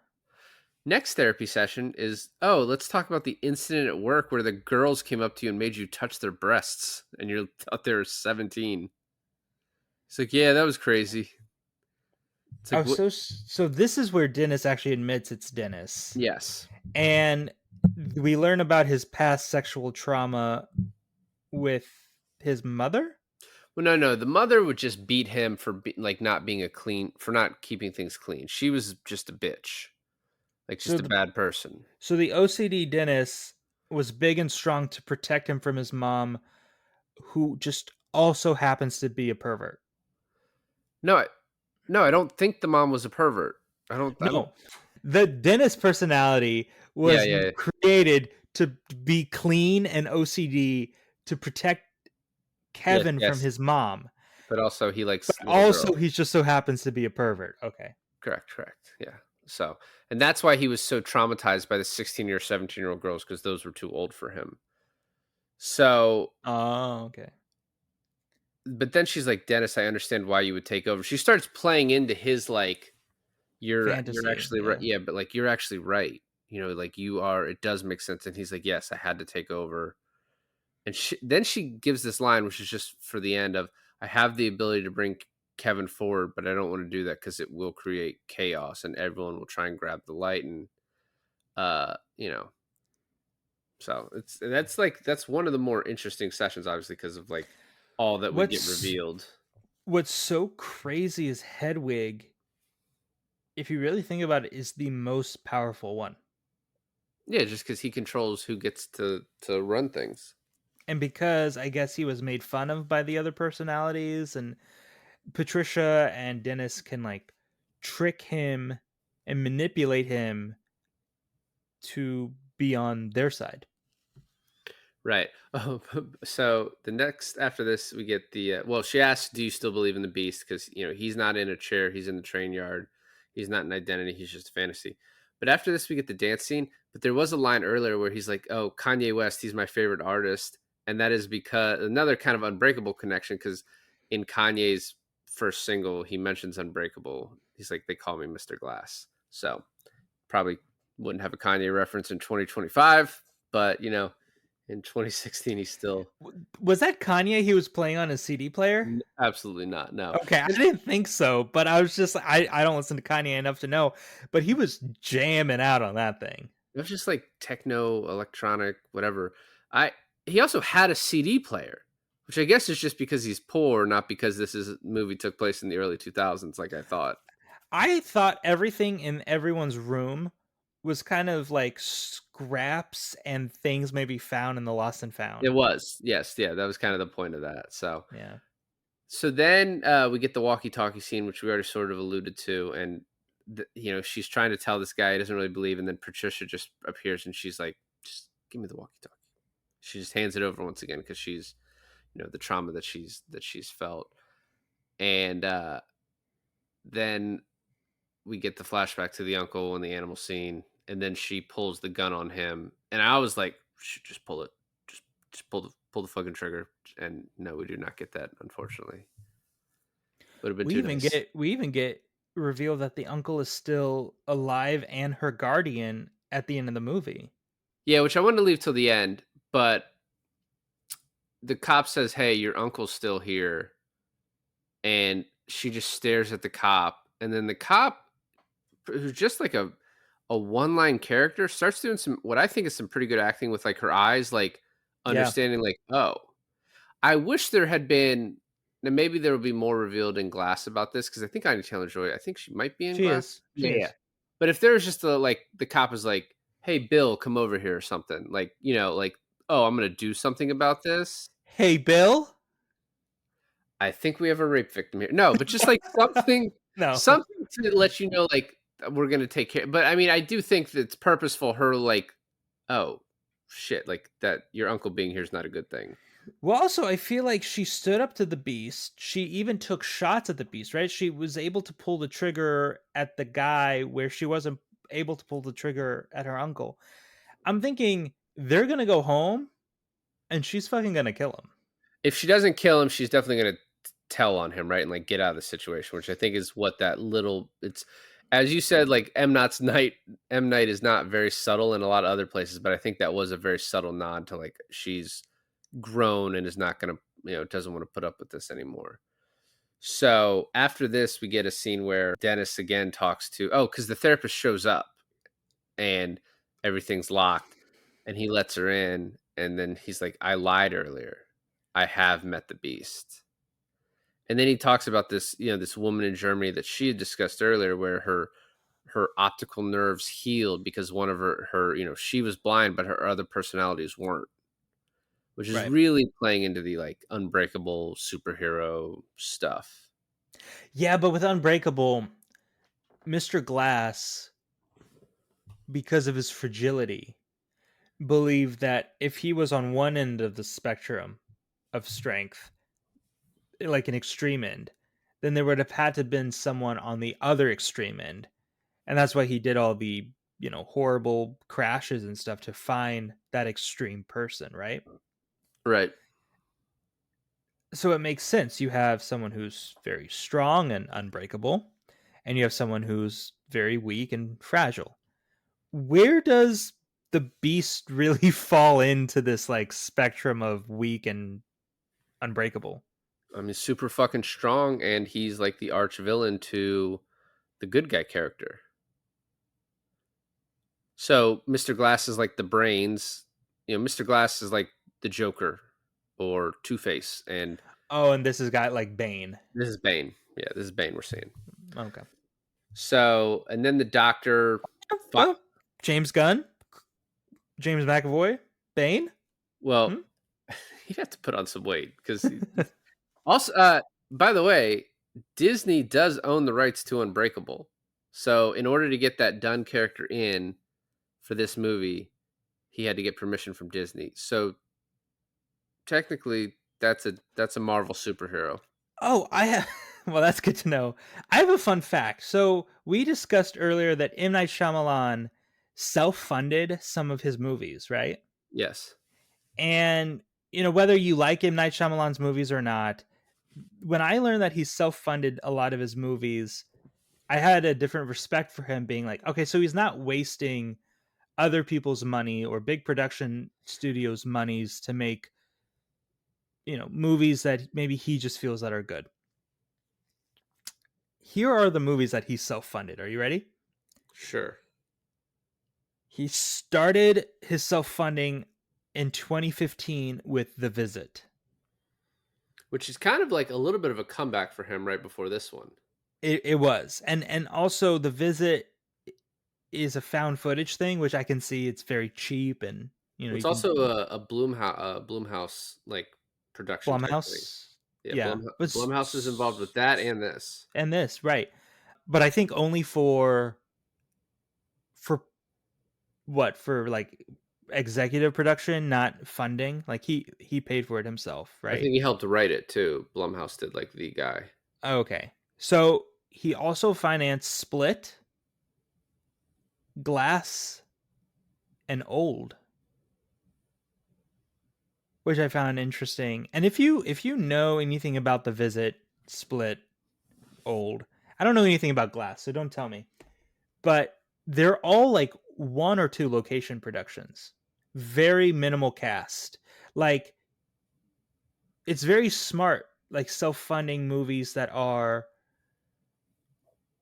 Next therapy session is, oh, let's talk about the incident at work where the girls came up to you and made you touch their breasts, and you're out there 17. It's like, yeah, that was crazy. It's like, Oh, what? so this is where Dennis actually admits it's Dennis. Yes. And we learn about his past sexual trauma with his mother? Well, no. The mother would just beat him for like not being for not keeping things clean. She was just a bitch, like So just a the bad person. so the OCD Dennis was big and strong to protect him from his mom, who just also happens to be a pervert. No, no, I don't think the mom was a pervert. I don't. No, the Dennis personality Yeah, was yeah, created to be clean and OCD to protect yes, Kevin from yes. his mom. But also, he But likes little also, girls. he just so happens to be a pervert. Okay. Correct, correct. Yeah. So, and that's why he was so traumatized by the 16-year, 17-year-old girls because those were too old for him. So, Oh, okay. but then she's like, Dennis, I understand why you would take over. She starts playing into his like, you're Fantasy. actually right. Yeah. Yeah, but like you're actually right. You know, like you are. It does make sense. And he's like, yes, I had to take over. And then she gives this line, which is just for the end of, I have the ability to bring Kevin forward, but I don't want to do that because it will create chaos and everyone will try and grab the light. And, you know, so that's one of the more interesting sessions, obviously, because of like all that would get What's revealed. What's so crazy is Hedwig, if you really think about it, is the most powerful one. Yeah, just because he controls who gets to run things. And because I guess he was made fun of by the other personalities, and Patricia and Dennis can like trick him and manipulate him to be on their side. Right. Oh, so the next after this, we get the well. She asks, "Do you still believe in the beast?" Because he's not in a chair; he's in the train yard. He's not an identity; he's just a fantasy. But after this, we get the dance scene. But there was a line earlier where he's like, "Oh, Kanye West, he's my favorite artist," and that is because another kind of Unbreakable connection. Because in Kanye's first single, he mentions Unbreakable. He's like, "They call me Mr. Glass." So probably wouldn't have a Kanye reference in 2025, but in 2016, he's still Was that Kanye he was playing on his CD player? absolutely not. No, Okay, I didn't think so, but I was just I don't listen to Kanye enough to know, but he was jamming out on that thing. it was just like techno, electronic, whatever. I He also had a CD player, which I guess is just because he's poor, not because this movie took place in the early 2000s, like I thought. I thought everything in everyone's room was kind of like scraps and things maybe found in the lost and It found. was, yes, yeah, that was kind of the point of that. So, Yeah. so then we get the walkie-talkie scene, which we already sort of alluded to, and she's trying to tell this guy he doesn't really believe, and then Patricia just appears, and she's like, "Just give me the walkie-talkie." She just hands it over once again because she's, the trauma that she's felt, and then we get the flashback to the uncle and the animal scene, and then she pulls the gun on him, and I was like, just pull it, just pull the fucking trigger, and no, we do not get that, unfortunately. Would have been We too even nice. get revealed that the uncle is still alive and her guardian at the end of the movie. Yeah, which I wanted to leave till the end, but the cop says, "Hey, your uncle's still here," and she just stares at the cop, and then the cop, who's just like a one line character, starts doing some what I think is some pretty good acting with like her eyes, like Yeah, understanding, like, oh, I wish there had been. Now maybe there will be more revealed in Glass about this because I think Anya Taylor-Joy, I think she might be in she Glass. is. She Yeah, yeah. is. But if there was just like the cop is like, "Hey, Bill, come over here," or something, like, like, "Oh, I'm gonna do something about this." Hey, Bill? I think we have a rape victim here. No, but just like something, No. something to let you know, like, we're gonna take care. But I mean, I do think that it's purposeful. Her like, oh shit, like that. Your uncle being here is not a good thing. Well, also, I feel like she stood up to the beast. She even took shots at the beast, right? She was able to pull the trigger at the guy where she wasn't able to pull the trigger at her uncle. I'm thinking they're gonna go home and she's fucking gonna kill him. If she doesn't kill him, she's definitely gonna tell on him, right? And like get out of the situation, which I think is what that little it's as you said, like M. Night is not very subtle in a lot of other places, but I think that was a very subtle nod to like she's grown and is not gonna, doesn't want to put up with this anymore. So after this, we get a scene where Dennis again talks to because the therapist shows up and everything's locked and he lets her in and then he's like, I lied earlier. I have met the beast. And then he talks about this, this woman in Germany that she had discussed earlier where her optical nerves healed because one of her, she was blind, but her other personalities weren't, which is Right. really playing into the like unbreakable superhero stuff. Yeah, but with Unbreakable, Mr. Glass, because of his fragility, believed that if he was on one end of the spectrum of strength, like an extreme end, then there would have had to been someone on the other extreme end. And that's why he did all the, horrible crashes and stuff to find that extreme person, right? Right. So it makes sense. You have someone who's very strong and unbreakable, and you have someone who's very weak and fragile. Where does the beast really fall into this like spectrum of weak and unbreakable? I mean, super fucking strong, and he's like the arch villain to the good guy character. So Mr. Glass is like the brains. Mr. Glass is like the Joker or Two Face, and Oh, and this has got like Bane. this is Bane. Yeah, this is Bane we're seeing. Okay. So, and then the doctor. Oh, James Gunn, James McAvoy, Bane. Well, Hmm? he'd have to put on some weight because also, by the way, Disney does own the rights to Unbreakable. So, in order to get that Dunn character in for this movie, he had to get permission from Disney. So, technically, that's a Marvel superhero. Oh, I have. Well, that's good to know. I have a fun fact. So we discussed earlier that M. Night Shyamalan self-funded some of his movies, right? Yes. And whether you like M. Night Shyamalan's movies or not, when I learned that he self-funded a lot of his movies, I had a different respect for him, being like, okay, so he's not wasting other people's money or big production studios' monies to make movies that maybe he just feels that are good. Here are the movies that he self-funded. Are you ready? Sure. He started his self-funding in 2015 with The Visit. Which is kind of like a little bit of a comeback for him right before this one. It was. And also The Visit is a found footage thing, which I can see it's very cheap and It's you can also a Blumhouse like production type thing. Blumhouse. Yeah, Yeah. But Blumhouse is involved with that and this. and this, right. But I think only for what? For like executive production, not funding. Like he paid for it himself, I right? think he helped write it too. Blumhouse did like the guy. Okay. So he also financed Split, Glass, and Old, which I found interesting. And if you know anything about The Visit, Split, Old, I don't know anything about Glass, so don't tell me. But they're all like one or two location productions. Very minimal cast. Like it's very smart, like self-funding movies that are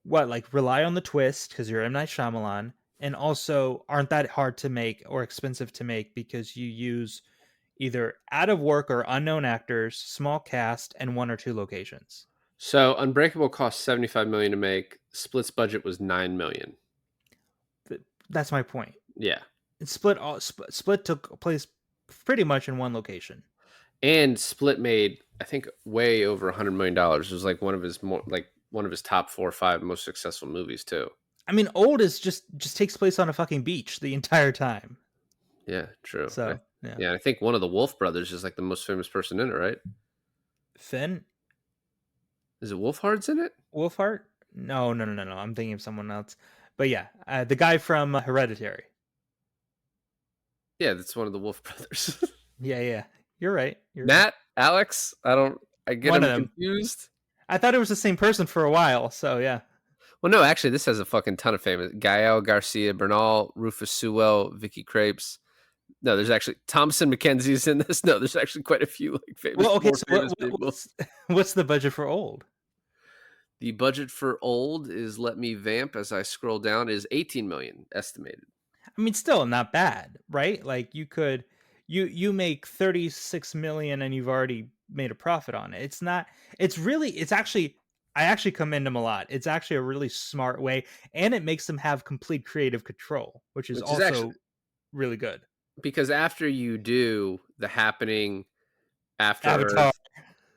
like rely on the twist because you're M. Night Shyamalan, and also aren't that hard to make or expensive to make because you use either out of work or unknown actors, small cast, and one or two locations. So Unbreakable cost $75 million to make. Split's budget was $9 million. That's my point. Yeah. Split took place pretty much in one location. And Split made, I think, way over $100 million. It was like one of his top 4 or 5 most successful movies too. I mean, Old is just takes place on a fucking beach the entire time. Yeah, true. So Yeah. Yeah, I think one of the Wolf brothers is like the most famous person in it, right? Finn Is it Wolfhard's in it? Wolfhard? No, no, no, no, no. I'm thinking of someone else. But yeah, the guy from Hereditary. Yeah, that's one of the Wolf brothers. Yeah, yeah. You're right. You're right. Matt, Alex, I get One of them them. confused. I thought it was the same person for a while. So yeah. Well, no, actually, this has a fucking ton of famous. Gael Garcia Bernal, Rufus Sewell, Vicky Crepes. No, there's actually Thompson McKenzie's in this. No, there's actually quite a few like famous, Well, okay. more So famous people. what's the budget for Old? The budget for Old is, let me vamp as I scroll down, is 18 million estimated. I mean, still not bad, right? Like you make 36 million and you've already made a profit on it. It's not. It's actually. I actually commend them a lot. It's actually a really smart way, and it makes them have complete creative control, which is Which is also actually really good. because after you do The Happening, After Avatar. Earth,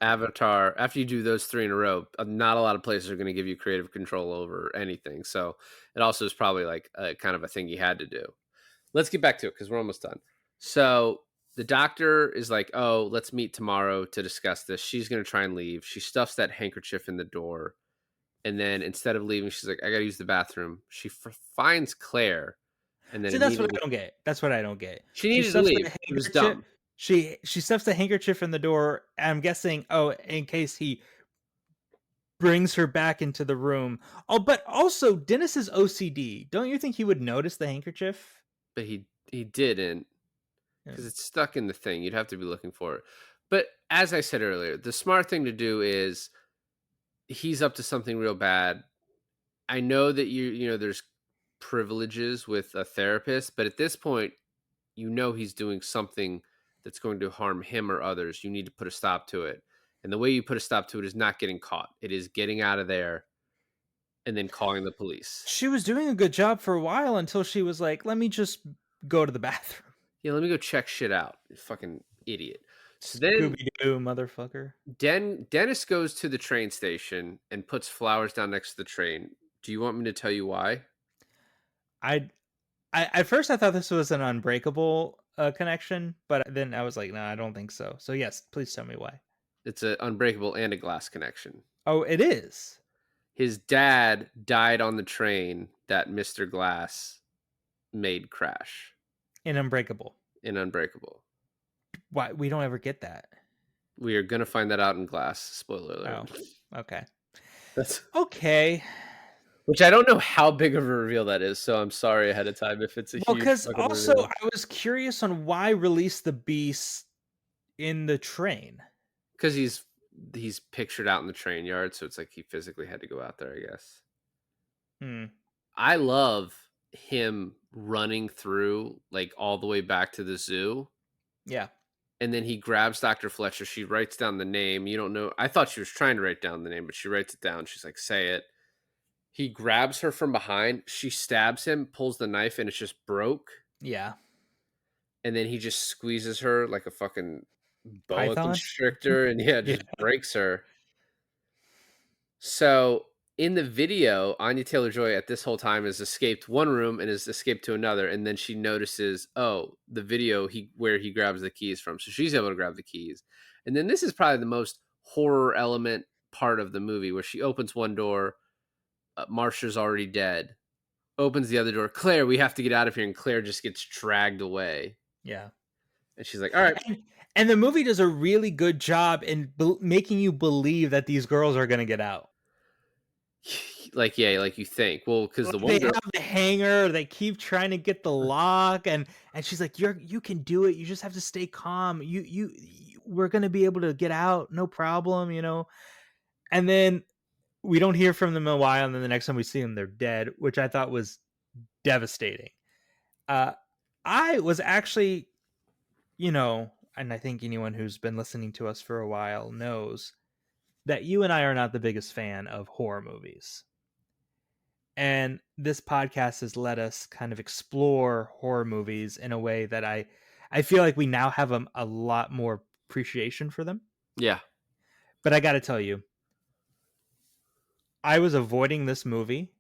Avatar, after you do those three in a row, not a lot of places are going to give you creative control over anything. So it also is probably like a kind of a thing you had to do. Let's get back to it because we're almost done. So the doctor is like, oh, let's meet tomorrow to discuss this. She's going to try and leave. She stuffs that handkerchief in the door. And then instead of leaving, she's like, I got to use the bathroom. She finds Claire. And then See, that's what I don't get. That's what I don't get. She She needed to stuffs leave. the It was handkerchief. dumb. She stuffs the handkerchief in the door. I'm guessing, oh, in case he brings her back into the room. Oh, but also Dennis is OCD. Don't you think he would notice the handkerchief? But he didn't Yeah. because it's stuck in the thing. You'd have to be looking for it. But as I said earlier, the smart thing to do is he's up to something real bad. I know that there's privileges with a therapist, but at this point, he's doing something that's going to harm him or others. You need to put a stop to it. And the way you put a stop to it is not getting caught. It is getting out of there and then calling the police. She was doing a good job for a while until she was like, let me just go to the bathroom. Yeah, let me go check shit out. You fucking idiot. So then Scooby-Doo, motherfucker. Dennis goes to the train station and puts flowers down next to the train. Do you want me to tell you why? I at first I thought this was an Unbreakable connection, but then I was like, no, I don't think so. So yes, please tell me why. It's an Unbreakable and a Glass connection. Oh, it is. His dad died on the train that Mr. Glass made crash In Unbreakable. in Unbreakable. Why we don't ever get that? We are going to find that out in Glass. Spoiler alert. Oh, okay. That's Okay. which I don't know how big of a reveal that is, so I'm sorry ahead of time if it's a Well, huge because fucking also reveal. I was curious on why release the beast in the train. Because he's pictured out in the train yard, so it's like he physically had to go out there, I guess. Hmm. I love him running through like all the way back to the zoo, Yeah. and then he grabs Dr. Fletcher. She writes down the name. You don't know. I thought she was trying to write down the name, but she writes it down. She's like, say it. He grabs her from behind. She stabs him, pulls the knife, and it's just broke. Yeah. And then he just squeezes her like a fucking boa Python? constrictor, and Yeah. just breaks her. So in the video, Anya Taylor-Joy at this whole time has escaped one room and has escaped to another, and then she notices, oh, the video where he grabs the keys from. So she's able to grab the keys. And then this is probably the most horror element part of the movie, where she opens one door, Marsha's already dead, opens the other door, Claire, we have to get out of here, and Claire just gets dragged away. Yeah. And she's like, all right. And the movie does a really good job in making you believe that these girls are going to get out. Like, yeah, like you think. Well, because the one They girl, have the hanger, they keep trying to get the lock, and she's like, you can do it. You just have to stay calm. We're going to be able to get out, no problem, And then we don't hear from them in a while, and then the next time we see them, they're dead, which I thought was devastating. I was actually, and I think anyone who's been listening to us for a while knows that you and I are not the biggest fan of horror movies. And this podcast has let us kind of explore horror movies in a way that I feel like we now have a lot more appreciation for them. yeah. But I got to tell you, I was avoiding this movie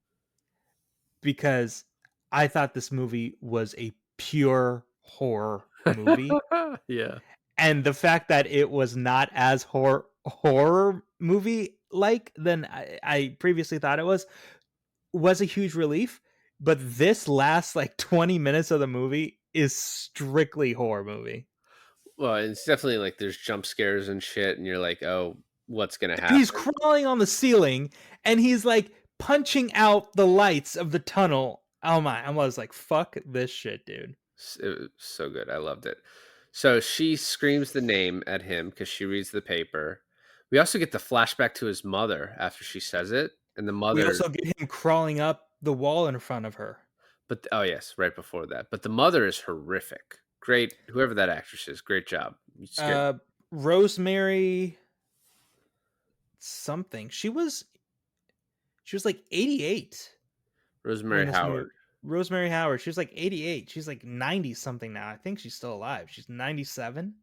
because I thought this movie was a pure horror movie. Yeah. And the fact that it was not as horror movie like than I previously thought it was a huge relief. But this last like 20 minutes of the movie is strictly horror movie. Well, it's definitely like there's jump scares and shit, and you're like, oh, what's gonna And he's happen? crawling on the ceiling and he's like punching out the lights of the tunnel. Oh my, I was like, fuck this shit, dude. It was so good. I loved it. So she screams the name at him because she reads the paper. We also get the flashback to his mother after she says it, and the We mother. also get him crawling up the wall in front of her. But oh yes, right before that. But the mother is horrific. Great, whoever that actress is, great job. You scared me. Rosemary something. She was like 88 when Rosemary this movie. Howard. Rosemary Howard. She was like 88. She's like 90 something now. I think she's still alive. She's 97.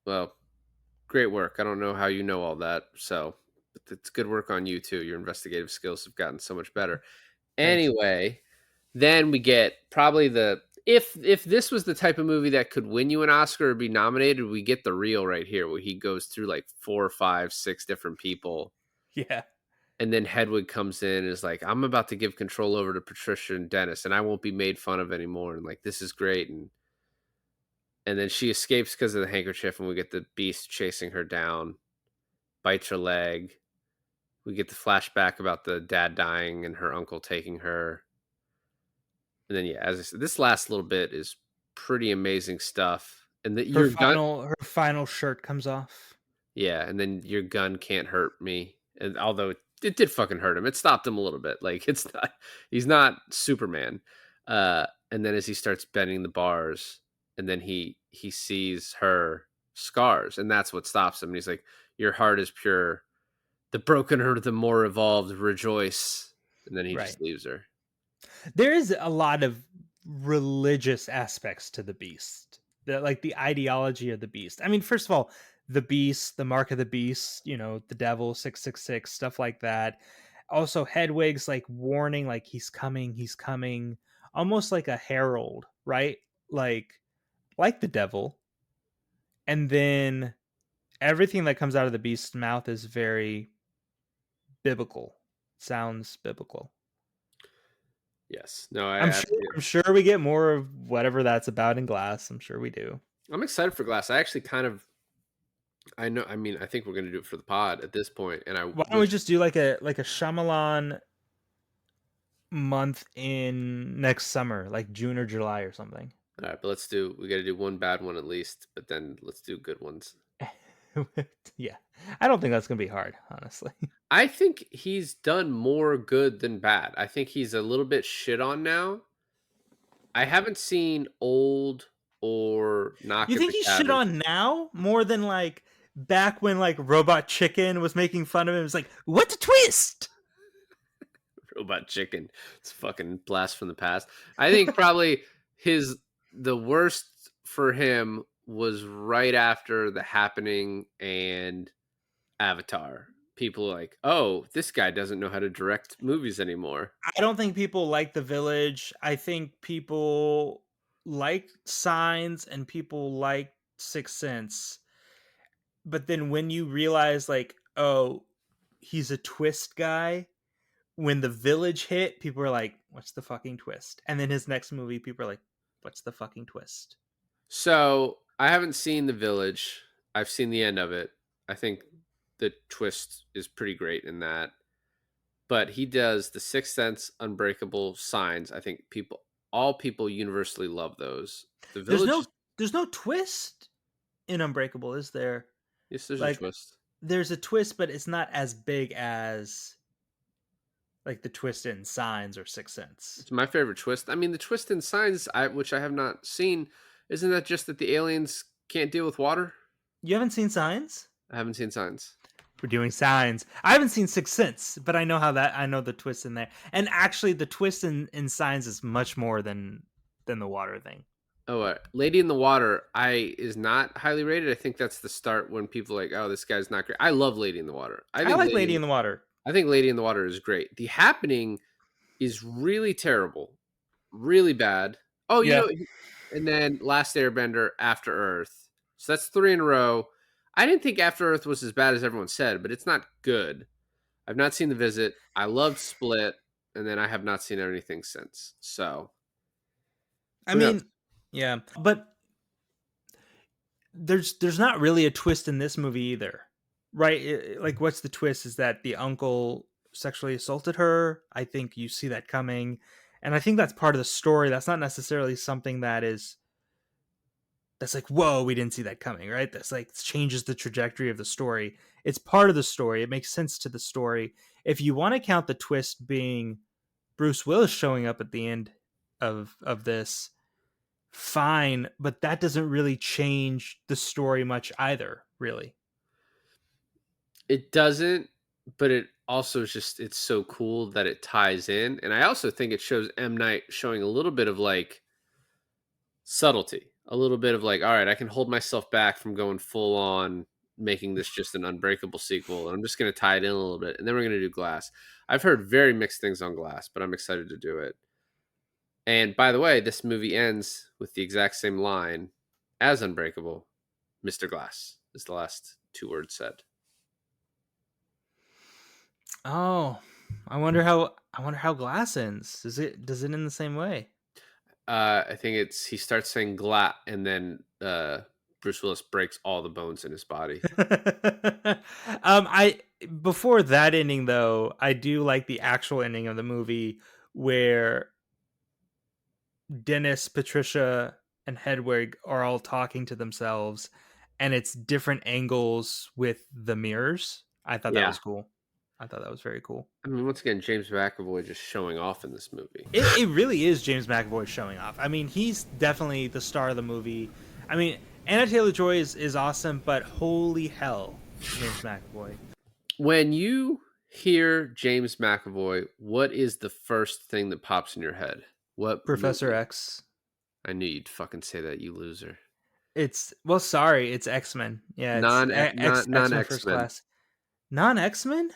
Well, great work. I don't know how you know all that, so but it's good work on you too. Your investigative skills have gotten so much better. Thanks. Anyway, then we get probably the if this was the type of movie that could win you an Oscar or be nominated, we get the reel right here where he goes through like 4, 5, 6 different people, Yeah. and then Hedwig comes in and is like, "I'm about to give control over to Patricia and Dennis, and I won't be made fun of anymore." And like, this is great, and then she escapes because of the handkerchief, and we get the beast chasing her down, bites her leg. We get the flashback about the dad dying and her uncle taking her. And then, yeah, as I said, this last little bit is pretty amazing stuff. And that your gun, Her final shirt comes off. yeah, and then your gun can't hurt me. And although it did fucking hurt him, it stopped him a little bit. Like it's not, he's not Superman. And then as he starts bending the bars, and then he sees her scars, and that's what stops him. And he's like, "Your heart is pure. The broken are the more evolved. Rejoice." And then he Right. just leaves her. There is a lot of religious aspects to the beast. Like the ideology of the beast. I mean, first of all, the beast, the mark of the beast, the devil, 666, stuff like that. Also, Hedwig's like warning, like he's coming, almost like a herald, right? Like the devil. And then everything that comes out of the beast's mouth is very biblical. Sounds biblical. Yes. No, I'm I sure I'm sure we get more of whatever that's about in Glass. I'm sure we do. I'm excited for Glass. I actually kind of I know. I mean, I think we're going to do it for the pod at this point, and I Why don't we wish. just do like a Shyamalan month in next summer, like June or July or something? All right, but let's do. We got to do one bad one at least, but then let's do good ones. Yeah. I don't think that's going to be hard, honestly. I think he's done more good than bad. I think he's a little bit shit on now. I haven't seen Old or Knock You at think the he's shit Cabin. on now more than like back when like Robot Chicken was making fun of him? It was like, what a twist! Robot Chicken. It's a fucking blast from the past. I think probably the worst for him was right after The Happening and Avatar. People are like, oh, this guy doesn't know how to direct movies anymore. I don't think people like The Village. I think people like Signs and people like Sixth Sense. But then when you realize, like, oh, he's a twist guy, when The Village hit, people are like, what's the fucking twist? And then his next movie, people are like, what's the fucking twist? So I haven't seen The Village. I've seen the end of it. I think the twist is pretty great in that. But he does The Sixth Sense, Unbreakable, Signs. I think all people universally love those. The There's Village, no there's no twist in Unbreakable, is there? yes, there's a Like twist. there's a twist, but it's not as big as like the twist in Signs or Sixth Sense. It's my favorite twist. I mean, the twist in Signs, which I have not seen, isn't that just that the aliens can't deal with water? You haven't seen Signs? I haven't seen Signs. We're doing Signs. I haven't seen Sixth Sense, but I know the twist in there. And actually the twist in Signs is much more than the water thing. Oh, Lady in the Water, is not highly rated. I think that's the start when people are like, oh, this guy's not great. I love Lady in the Water. I like Lady in the Water. I think Lady in the Water is great. The Happening is really terrible, really bad. Oh, Yeah. and then Last Airbender, After Earth. So that's 3 in a row. I didn't think After Earth was as bad as everyone said, but it's not good. I've not seen The Visit. I loved Split, and then I have not seen anything since. So I who knows? mean, yeah, but there's not really a twist in this movie either, right? Like, what's the twist? Is that the uncle sexually assaulted her? I think you see that coming, and I think that's part of the story. That's not necessarily something that's like, whoa, we didn't see that coming, right? That's like changes the trajectory of the story. It's part of the story. It makes sense to the story. If you want to count the twist being Bruce Willis showing up at the end of this, fine, but that doesn't really change the story much either, really. It doesn't, but it also is just it's so cool that it ties in. And I also think it shows M. Night showing a little bit of like subtlety, a little bit of like, all right, I can hold myself back from going full on making this just an Unbreakable sequel. And I'm just going to tie it in a little bit. And then we're going to do Glass. I've heard very mixed things on Glass, but I'm excited to do it. And by the way, this movie ends with the exact same line as Unbreakable. Mr. Glass is the last 2 words said. Oh, I wonder how Glass ends. Does it end the same way? I think it's he starts saying "glat" and then Bruce Willis breaks all the bones in his body. I before that ending though, I do like the actual ending of the movie where Dennis, Patricia, and Hedwig are all talking to themselves, and it's different angles with the mirrors. I thought that Yeah, was cool. I thought that was very cool. I mean, once again, James McAvoy just showing off in this movie. It really is James McAvoy showing off. I mean, he's definitely the star of the movie. I mean, Anna Taylor-Joy is awesome, but holy hell, James McAvoy. When you hear James McAvoy, what is the first thing that pops in your head? What Professor movie? X. I knew you'd fucking say that, you loser. It's well, sorry, it's X-Men. Yeah, it's Non X-Men X First Men. Class. Non X-Men?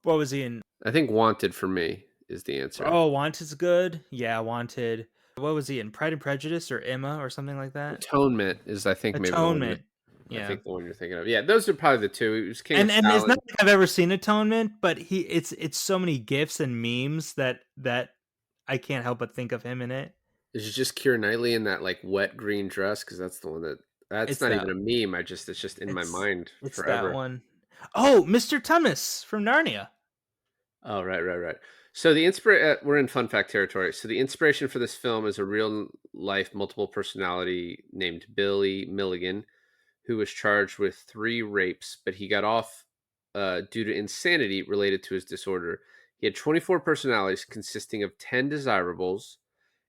What was he in? I think Wanted for me is the answer. Oh, Wanted's good. Yeah, Wanted. What was he in? Pride and Prejudice or Emma or something like that? Atonement is, I think, maybe the one you're. Atonement. I Yeah. think the one you're thinking of. Yeah, those are probably the two. It was King of And it's not Salad. like I've ever seen Atonement, but it's so many gifs and memes that I can't help but think of him in it. Is it just Keira Knightley in that like wet green dress? Because that's the one that's It's not that even a meme. It's just in my mind it's that forever. one. Oh, Mr. Tumnus from Narnia. Oh, right. So we're in fun fact territory. So the inspiration for this film is a real life multiple personality named Billy Milligan, who was charged with 3 rapes, but he got off due to insanity related to his disorder. He had 24 personalities consisting of 10 desirables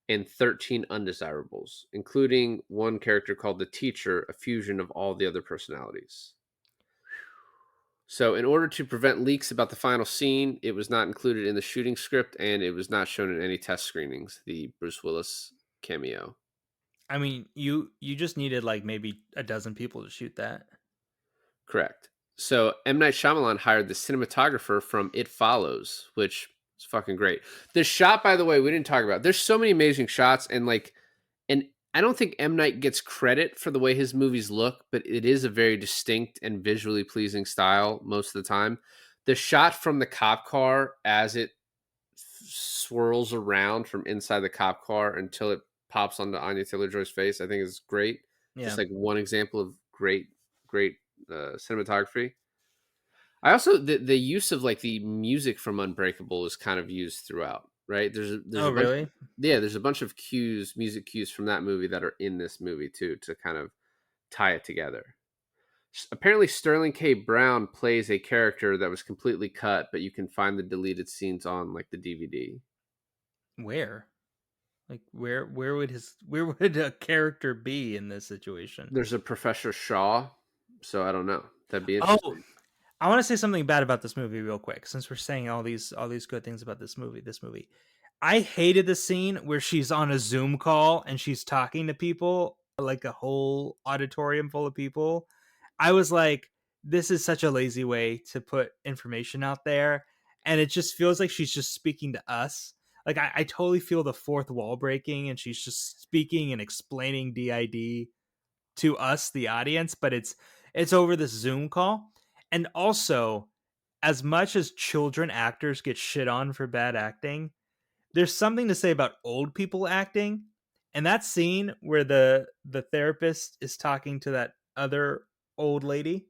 and 13 undesirables, including one character called the Teacher, a fusion of all the other personalities. So, in order to prevent leaks about the final scene, it was not included in the shooting script and it was not shown in any test screenings, the Bruce Willis cameo. I mean, you just needed like maybe a dozen people to shoot that. Correct. So, M. Night Shyamalan hired the cinematographer from It Follows, which is fucking great. The shot, by the way, we didn't talk about. There's so many amazing shots, and I don't think M. Night gets credit for the way his movies look, but it is a very distinct and visually pleasing style most of the time. The shot from the cop car as it swirls around from inside the cop car until it pops onto Anya Taylor-Joy's face, I think is great. Yeah. Just like one example of great cinematography. I also the use of like the music from Unbreakable is kind of used throughout, right? There's Oh, a bunch really? there's a bunch of music cues from that movie that are in this movie too to kind of tie it together. Apparently Sterling K. Brown plays a character that was completely cut, but you can find the deleted scenes on like the DVD. Where? Like where would a character be in this situation? There's a Professor Shaw, so I don't know. That'd be Oh, interesting. I want to say something bad about this movie real quick since we're saying all these good things about this movie. I hated the scene where she's on a Zoom call and she's talking to people, like a whole auditorium full of people. I was like, this is such a lazy way to put information out there. And it just feels like she's just speaking to us. like I totally feel the fourth wall breaking, and she's just speaking and explaining DID to us, the audience, but it's over this Zoom call. And also, as much as children actors get shit on for bad acting, there's something to say about old people acting. And that scene where the therapist is talking to that other old lady,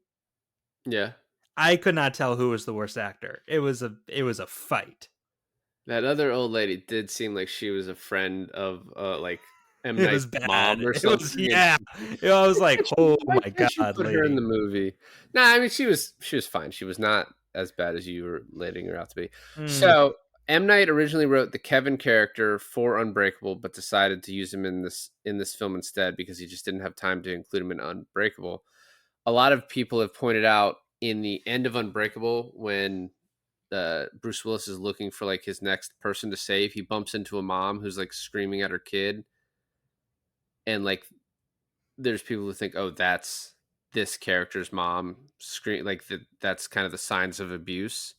Yeah. I could not tell who was the worst actor. It was a fight. That other old lady did seem like she was a friend of like M. It was Night's bad. mom or It was, something. And yeah. I was like, oh why my can't you god, put her in lady. the movie? No, I mean she was fine. She was not as bad as you were letting her out to be. Mm. So M. Night originally wrote the Kevin character for Unbreakable, but decided to use him in this film instead because he just didn't have time to include him in Unbreakable. A lot of people have pointed out in the end of Unbreakable when Bruce Willis is looking for like his next person to save, he bumps into a mom who's like screaming at her kid, and like there's people who think, oh, that's this character's mom scream like that's kind of the signs of abuse,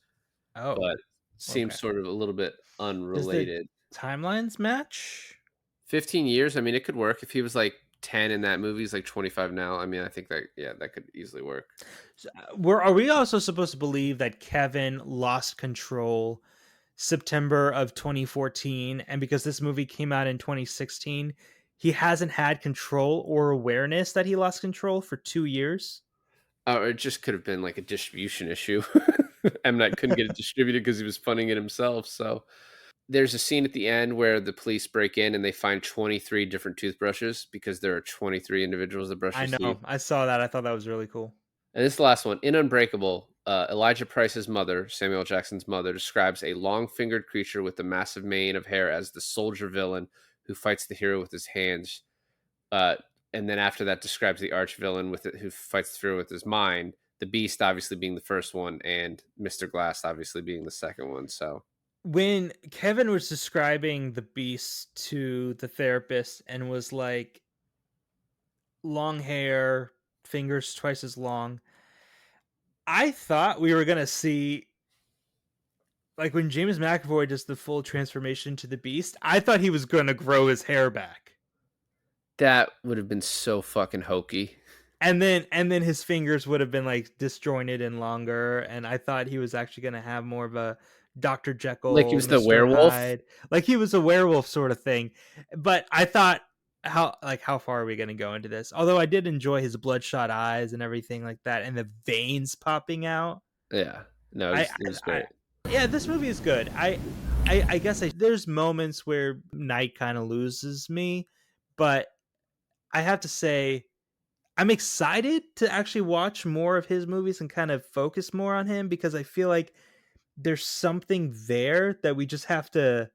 Oh, but seems okay. sort of a little bit Does the unrelated. timelines match? 15 years, I mean, it could work if he was like 10 in that movie. He's like 25 now. I mean, I think that yeah, that could easily work. Are we also supposed to believe that Kevin lost control September of 2014, and because this movie came out in 2016, he hasn't had control or awareness that he lost control for 2 years? Or it just could have been like a distribution issue. M. Night couldn't get it distributed because he was funding it himself. So there's a scene at the end where the police break in and they find 23 different toothbrushes because there are 23 individuals that brush I your teeth. know. I saw that. I thought that was really cool. And this is the last one. In Unbreakable, Elijah Price's mother, Samuel Jackson's mother, describes a long-fingered creature with a massive mane of hair as the soldier villain who fights the hero with his hands. Uh, and then after that, describes the arch villain who fights the hero with his mind. The Beast, obviously being the first one, and Mr. Glass, obviously being the second one. So When Kevin was describing the beast to the therapist and was like, long hair, fingers twice as long, I thought we were going to see, like when James McAvoy does the full transformation to the beast, I thought he was going to grow his hair back. that would have been so fucking hokey. And then his fingers would have been like disjointed and longer, and I thought he was actually going to have more of a Dr. Like he Jekyll, was the Mr. werewolf. Hyde, like he was a werewolf sort of thing. But I thought, how far are we going to go into this? Although I did enjoy his bloodshot eyes and everything like that, and the veins popping out. Yeah. No, I, it was I, great. yeah, this movie is good. I guess there's moments where Night kind of loses me, but I have to say I'm excited to actually watch more of his movies and kind of focus more on him, because I feel like there's something there that we just have to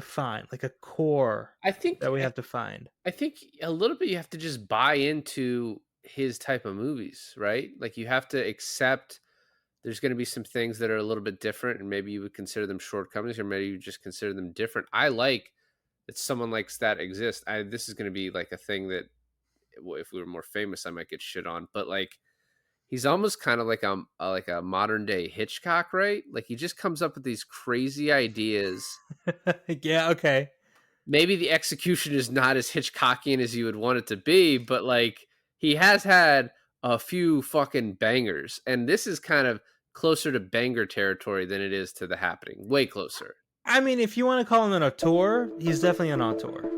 find, like a core I think that we have to find. I think a little bit you have to just buy into his type of movies, right? Like you have to accept there's going to be some things that are a little bit different, and maybe you would consider them shortcomings, or maybe you just consider them different. I like that someone likes that exists. This is going to be like a thing that if we were more famous, I might get shit on. But like, he's almost kind of like a modern day Hitchcock, right? Like he just comes up with these crazy ideas. Yeah, okay. Maybe the execution is not as Hitchcockian as you would want it to be, but like he has had a few fucking bangers, and this is kind of closer to banger territory than it is to The Happening. Way closer. I mean, if you want to call him an auteur, he's definitely an auteur.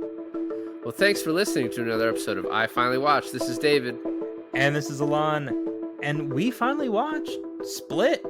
Well, thanks for listening to another episode of I Finally Watched. This is David. And this is Alain, and we finally watched Split.